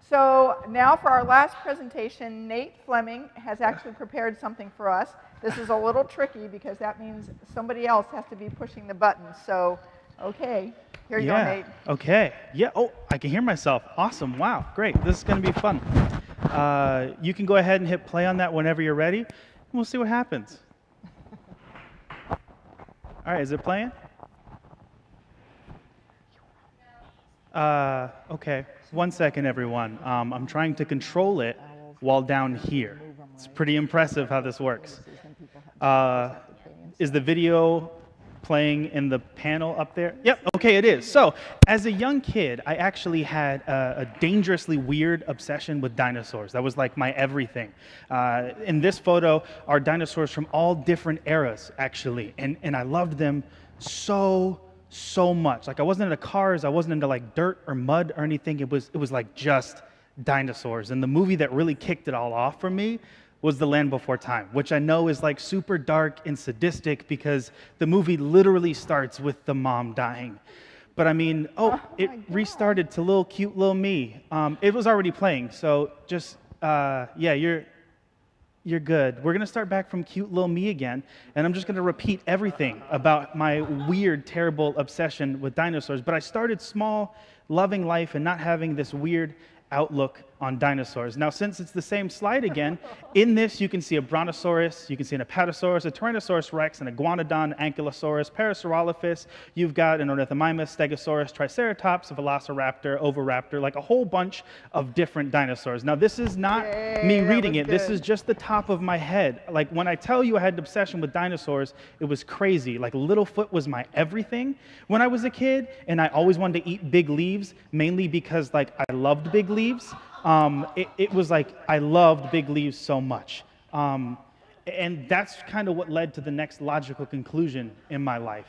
So now for our last presentation, Nate Fleming has actually prepared something for us. This is a little tricky because that means somebody else has to be pushing the buttons. So, okay, here you go, Nate. Okay. Yeah. Oh, I can hear myself. Awesome. Wow. Great. This is going to be fun. You can go ahead and hit play on that whenever you're ready, and we'll see what happens. All right. Is it playing? Okay. 1 second, everyone. I'm trying to control it while down here. It's pretty impressive how this works. Is the video playing in the panel up there? Yep, okay, it is. So, as a young kid, I actually had a dangerously weird obsession with dinosaurs. That was like my everything. In this photo are dinosaurs from all different eras, actually, and I loved them so much. Like, I wasn't into cars, I wasn't into like dirt or mud or anything. It was like just dinosaurs. And the movie that really kicked it all off for me was The Land Before Time, which I know is like super dark and sadistic because the movie literally starts with the mom dying. But I mean, it restarted to little cute little me. It was already playing, so just, yeah, you're good. We're gonna start back from cute little me again, and I'm just gonna repeat everything about my weird, terrible obsession with dinosaurs. But I started small, loving life and not having this weird outlook on dinosaurs. Now, since it's the same slide again, in this you can see a brontosaurus, you can see an apatosaurus, a tyrannosaurus rex, an iguanodon, ankylosaurus, parasaurolophus. You've got an ornithomimus, stegosaurus, triceratops, a velociraptor, oviraptor, like a whole bunch of different dinosaurs. Now, this is not me reading it. This is just the top of my head. Like, when I tell you I had an obsession with dinosaurs, it was crazy. Like, Littlefoot was my everything when I was a kid, and I always wanted to eat big leaves, mainly because, like, I loved big leaves. It was like I loved big leaves so much. And that's kind of what led to the next logical conclusion in my life.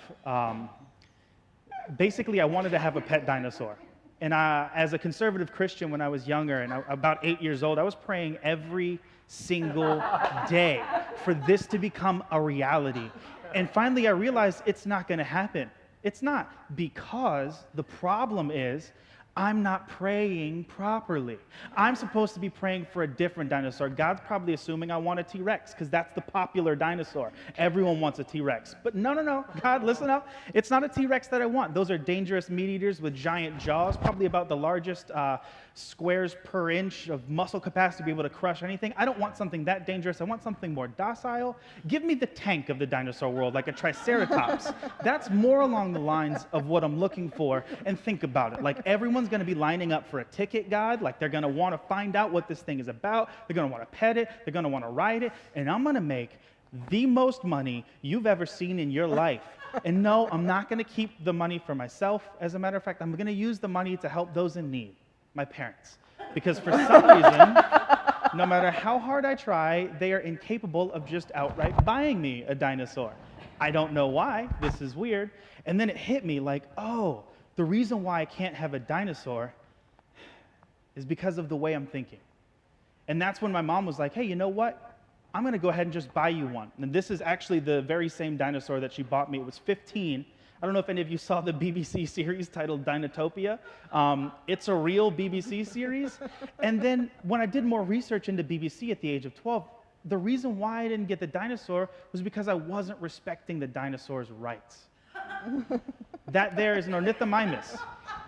Basically, I wanted to have a pet dinosaur. And as a conservative Christian, when I was younger, and about 8 years old, I was praying every single day for this to become a reality. And finally, I realized it's not going to happen. It's not, because the problem is I'm not praying properly. I'm supposed to be praying for a different dinosaur. God's probably assuming I want a T-Rex because that's the popular dinosaur. Everyone wants a T-Rex. But no, God, listen up. It's not a T-Rex that I want. Those are dangerous meat eaters with giant jaws, probably about the largest squares per inch of muscle capacity to be able to crush anything. I don't want something that dangerous. I want something more docile. Give me the tank of the dinosaur world, like a triceratops. That's more along the lines of what I'm looking for. And think about it. Like, everyone's going to be lining up for a ticket, God. Like, they're going to want to find out what this thing is about. They're going to want to pet it. They're going to want to ride it. And I'm going to make the most money you've ever seen in your life. And no, I'm not going to keep the money for myself. As a matter of fact, I'm going to use the money to help those in need. My parents. Because for some reason, no matter how hard I try, they are incapable of just outright buying me a dinosaur. I don't know why. This is weird. And then it hit me like, oh, the reason why I can't have a dinosaur is because of the way I'm thinking. And that's when my mom was like, hey, you know what? I'm going to go ahead and just buy you one. And this is actually the very same dinosaur that she bought me. It was 15. I don't know if any of you saw the BBC series titled Dinotopia. It's a real BBC series. And then when I did more research into BBC at the age of 12, the reason why I didn't get the dinosaur was because I wasn't respecting the dinosaur's rights. That there is an ornithomimus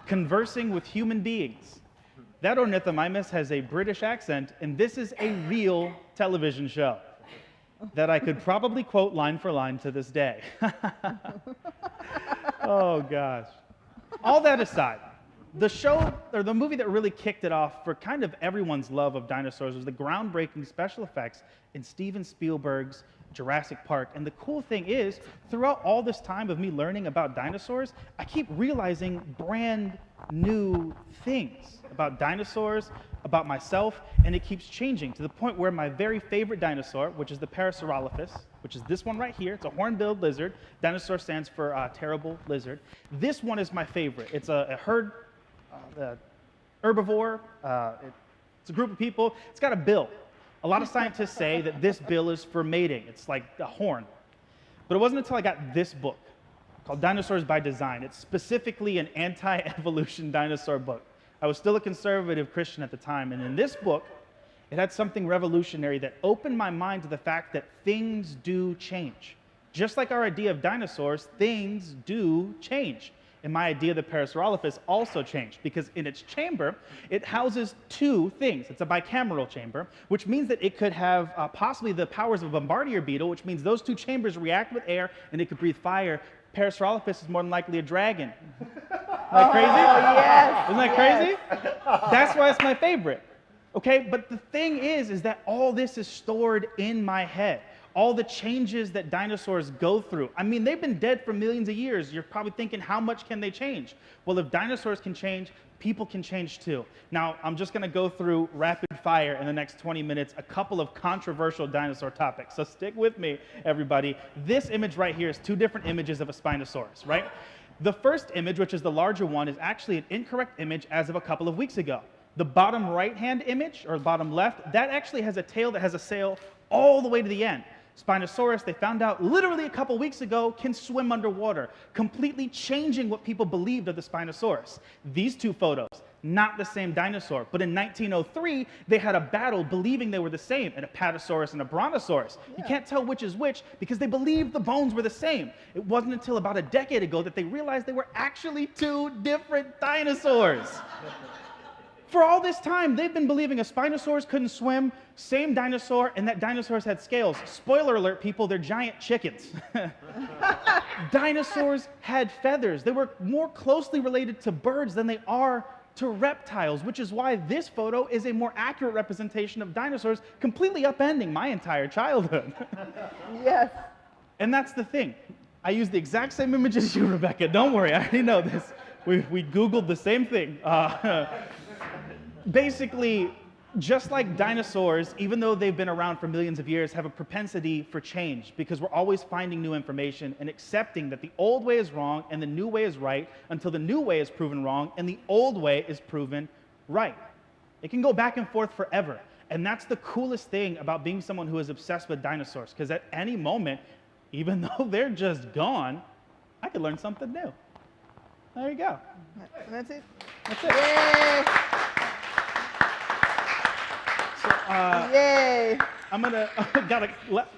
conversing with human beings. That ornithomimus has a British accent, and this is a real television show that I could probably quote line for line to this day. Oh, gosh. All that aside, the show, or the movie that really kicked it off for kind of everyone's love of dinosaurs was the groundbreaking special effects in Steven Spielberg's Jurassic Park. And the cool thing is, throughout all this time of me learning about dinosaurs, I keep realizing brand new things about dinosaurs, about myself, and it keeps changing to the point where my very favorite dinosaur, which is the Parasaurolophus, which is this one right here, it's a hornbilled lizard. Dinosaur stands for terrible lizard. This one is my favorite. It's a herd, herbivore. It's a group of people. It's got a bill. A lot of scientists say that this bill is for mating. It's like a horn. But it wasn't until I got this book called Dinosaurs by Design. It's specifically an anti-evolution dinosaur book. I was still a conservative Christian at the time, and in this book, it had something revolutionary that opened my mind to the fact that things do change. Just like our idea of dinosaurs, things do change. And my idea of the Parasaurolophus also changed, because in its chamber, it houses two things. It's a bicameral chamber, which means that it could have possibly the powers of a bombardier beetle, which means those two chambers react with air and it could breathe fire. Parasaurolophus is more than likely a dragon. Isn't that crazy? Oh, yes. Isn't that crazy? That's why it's my favorite. Okay, but the thing is that all this is stored in my head. All the changes that dinosaurs go through. I mean, they've been dead for millions of years. You're probably thinking, how much can they change? Well, if dinosaurs can change, people can change too. Now, I'm just gonna go through rapid fire in the next 20 minutes, a couple of controversial dinosaur topics. So stick with me, everybody. This image right here is two different images of a Spinosaurus, right? The first image, which is the larger one, is actually an incorrect image as of a couple of weeks ago. The bottom right-hand image, or bottom left, that actually has a tail that has a sail all the way to the end. Spinosaurus, they found out literally a couple weeks ago, can swim underwater, completely changing what people believed of the Spinosaurus. These two photos, not the same dinosaur, but in 1903, they had a battle believing they were the same, an Apatosaurus and a Brontosaurus. You can't tell which is which because they believed the bones were the same. It wasn't until about a decade ago that they realized they were actually two different dinosaurs. For all this time, they've been believing a Spinosaurus couldn't swim, same dinosaur, and that dinosaurs had scales. Spoiler alert, people, they're giant chickens. Dinosaurs had feathers. They were more closely related to birds than they are to reptiles, which is why this photo is a more accurate representation of dinosaurs, completely upending my entire childhood. Yes. And that's the thing. I used the exact same image as you, Rebecca. Don't worry, I already know this. We Googled the same thing. Basically, just like dinosaurs, even though they've been around for millions of years, have a propensity for change because we're always finding new information and accepting that the old way is wrong and the new way is right until the new way is proven wrong and the old way is proven right. It can go back and forth forever. And that's the coolest thing about being someone who is obsessed with dinosaurs, because at any moment, even though they're just gone, I could learn something new. There you go. That's it. That's it. Yay! Yay! I'm gonna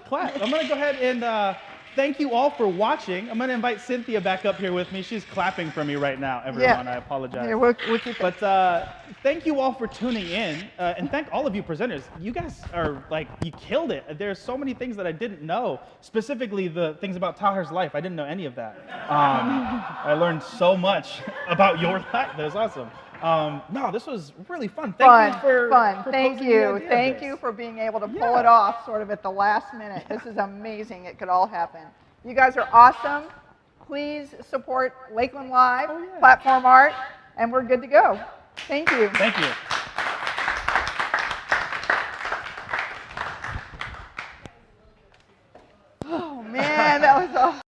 clap. I'm gonna go ahead and thank you all for watching. I'm gonna invite Cynthia back up here with me. She's clapping for me right now, everyone. Yeah. I apologize. Yeah, we'll keep it. But thank you all for tuning in, and thank all of you presenters. You guys are like, you killed it. There's so many things that I didn't know, specifically the things about Tahir's life. I didn't know any of that. I learned so much about your life. That was awesome. No, this was really fun. Thank you for Thank posing the you. idea of Thank this. you for being able to pull it off sort of at the last minute. This is amazing. It could all happen. You guys are awesome. Please support Lakeland Live, Platform Art, and we're good to go. Thank you. Thank you.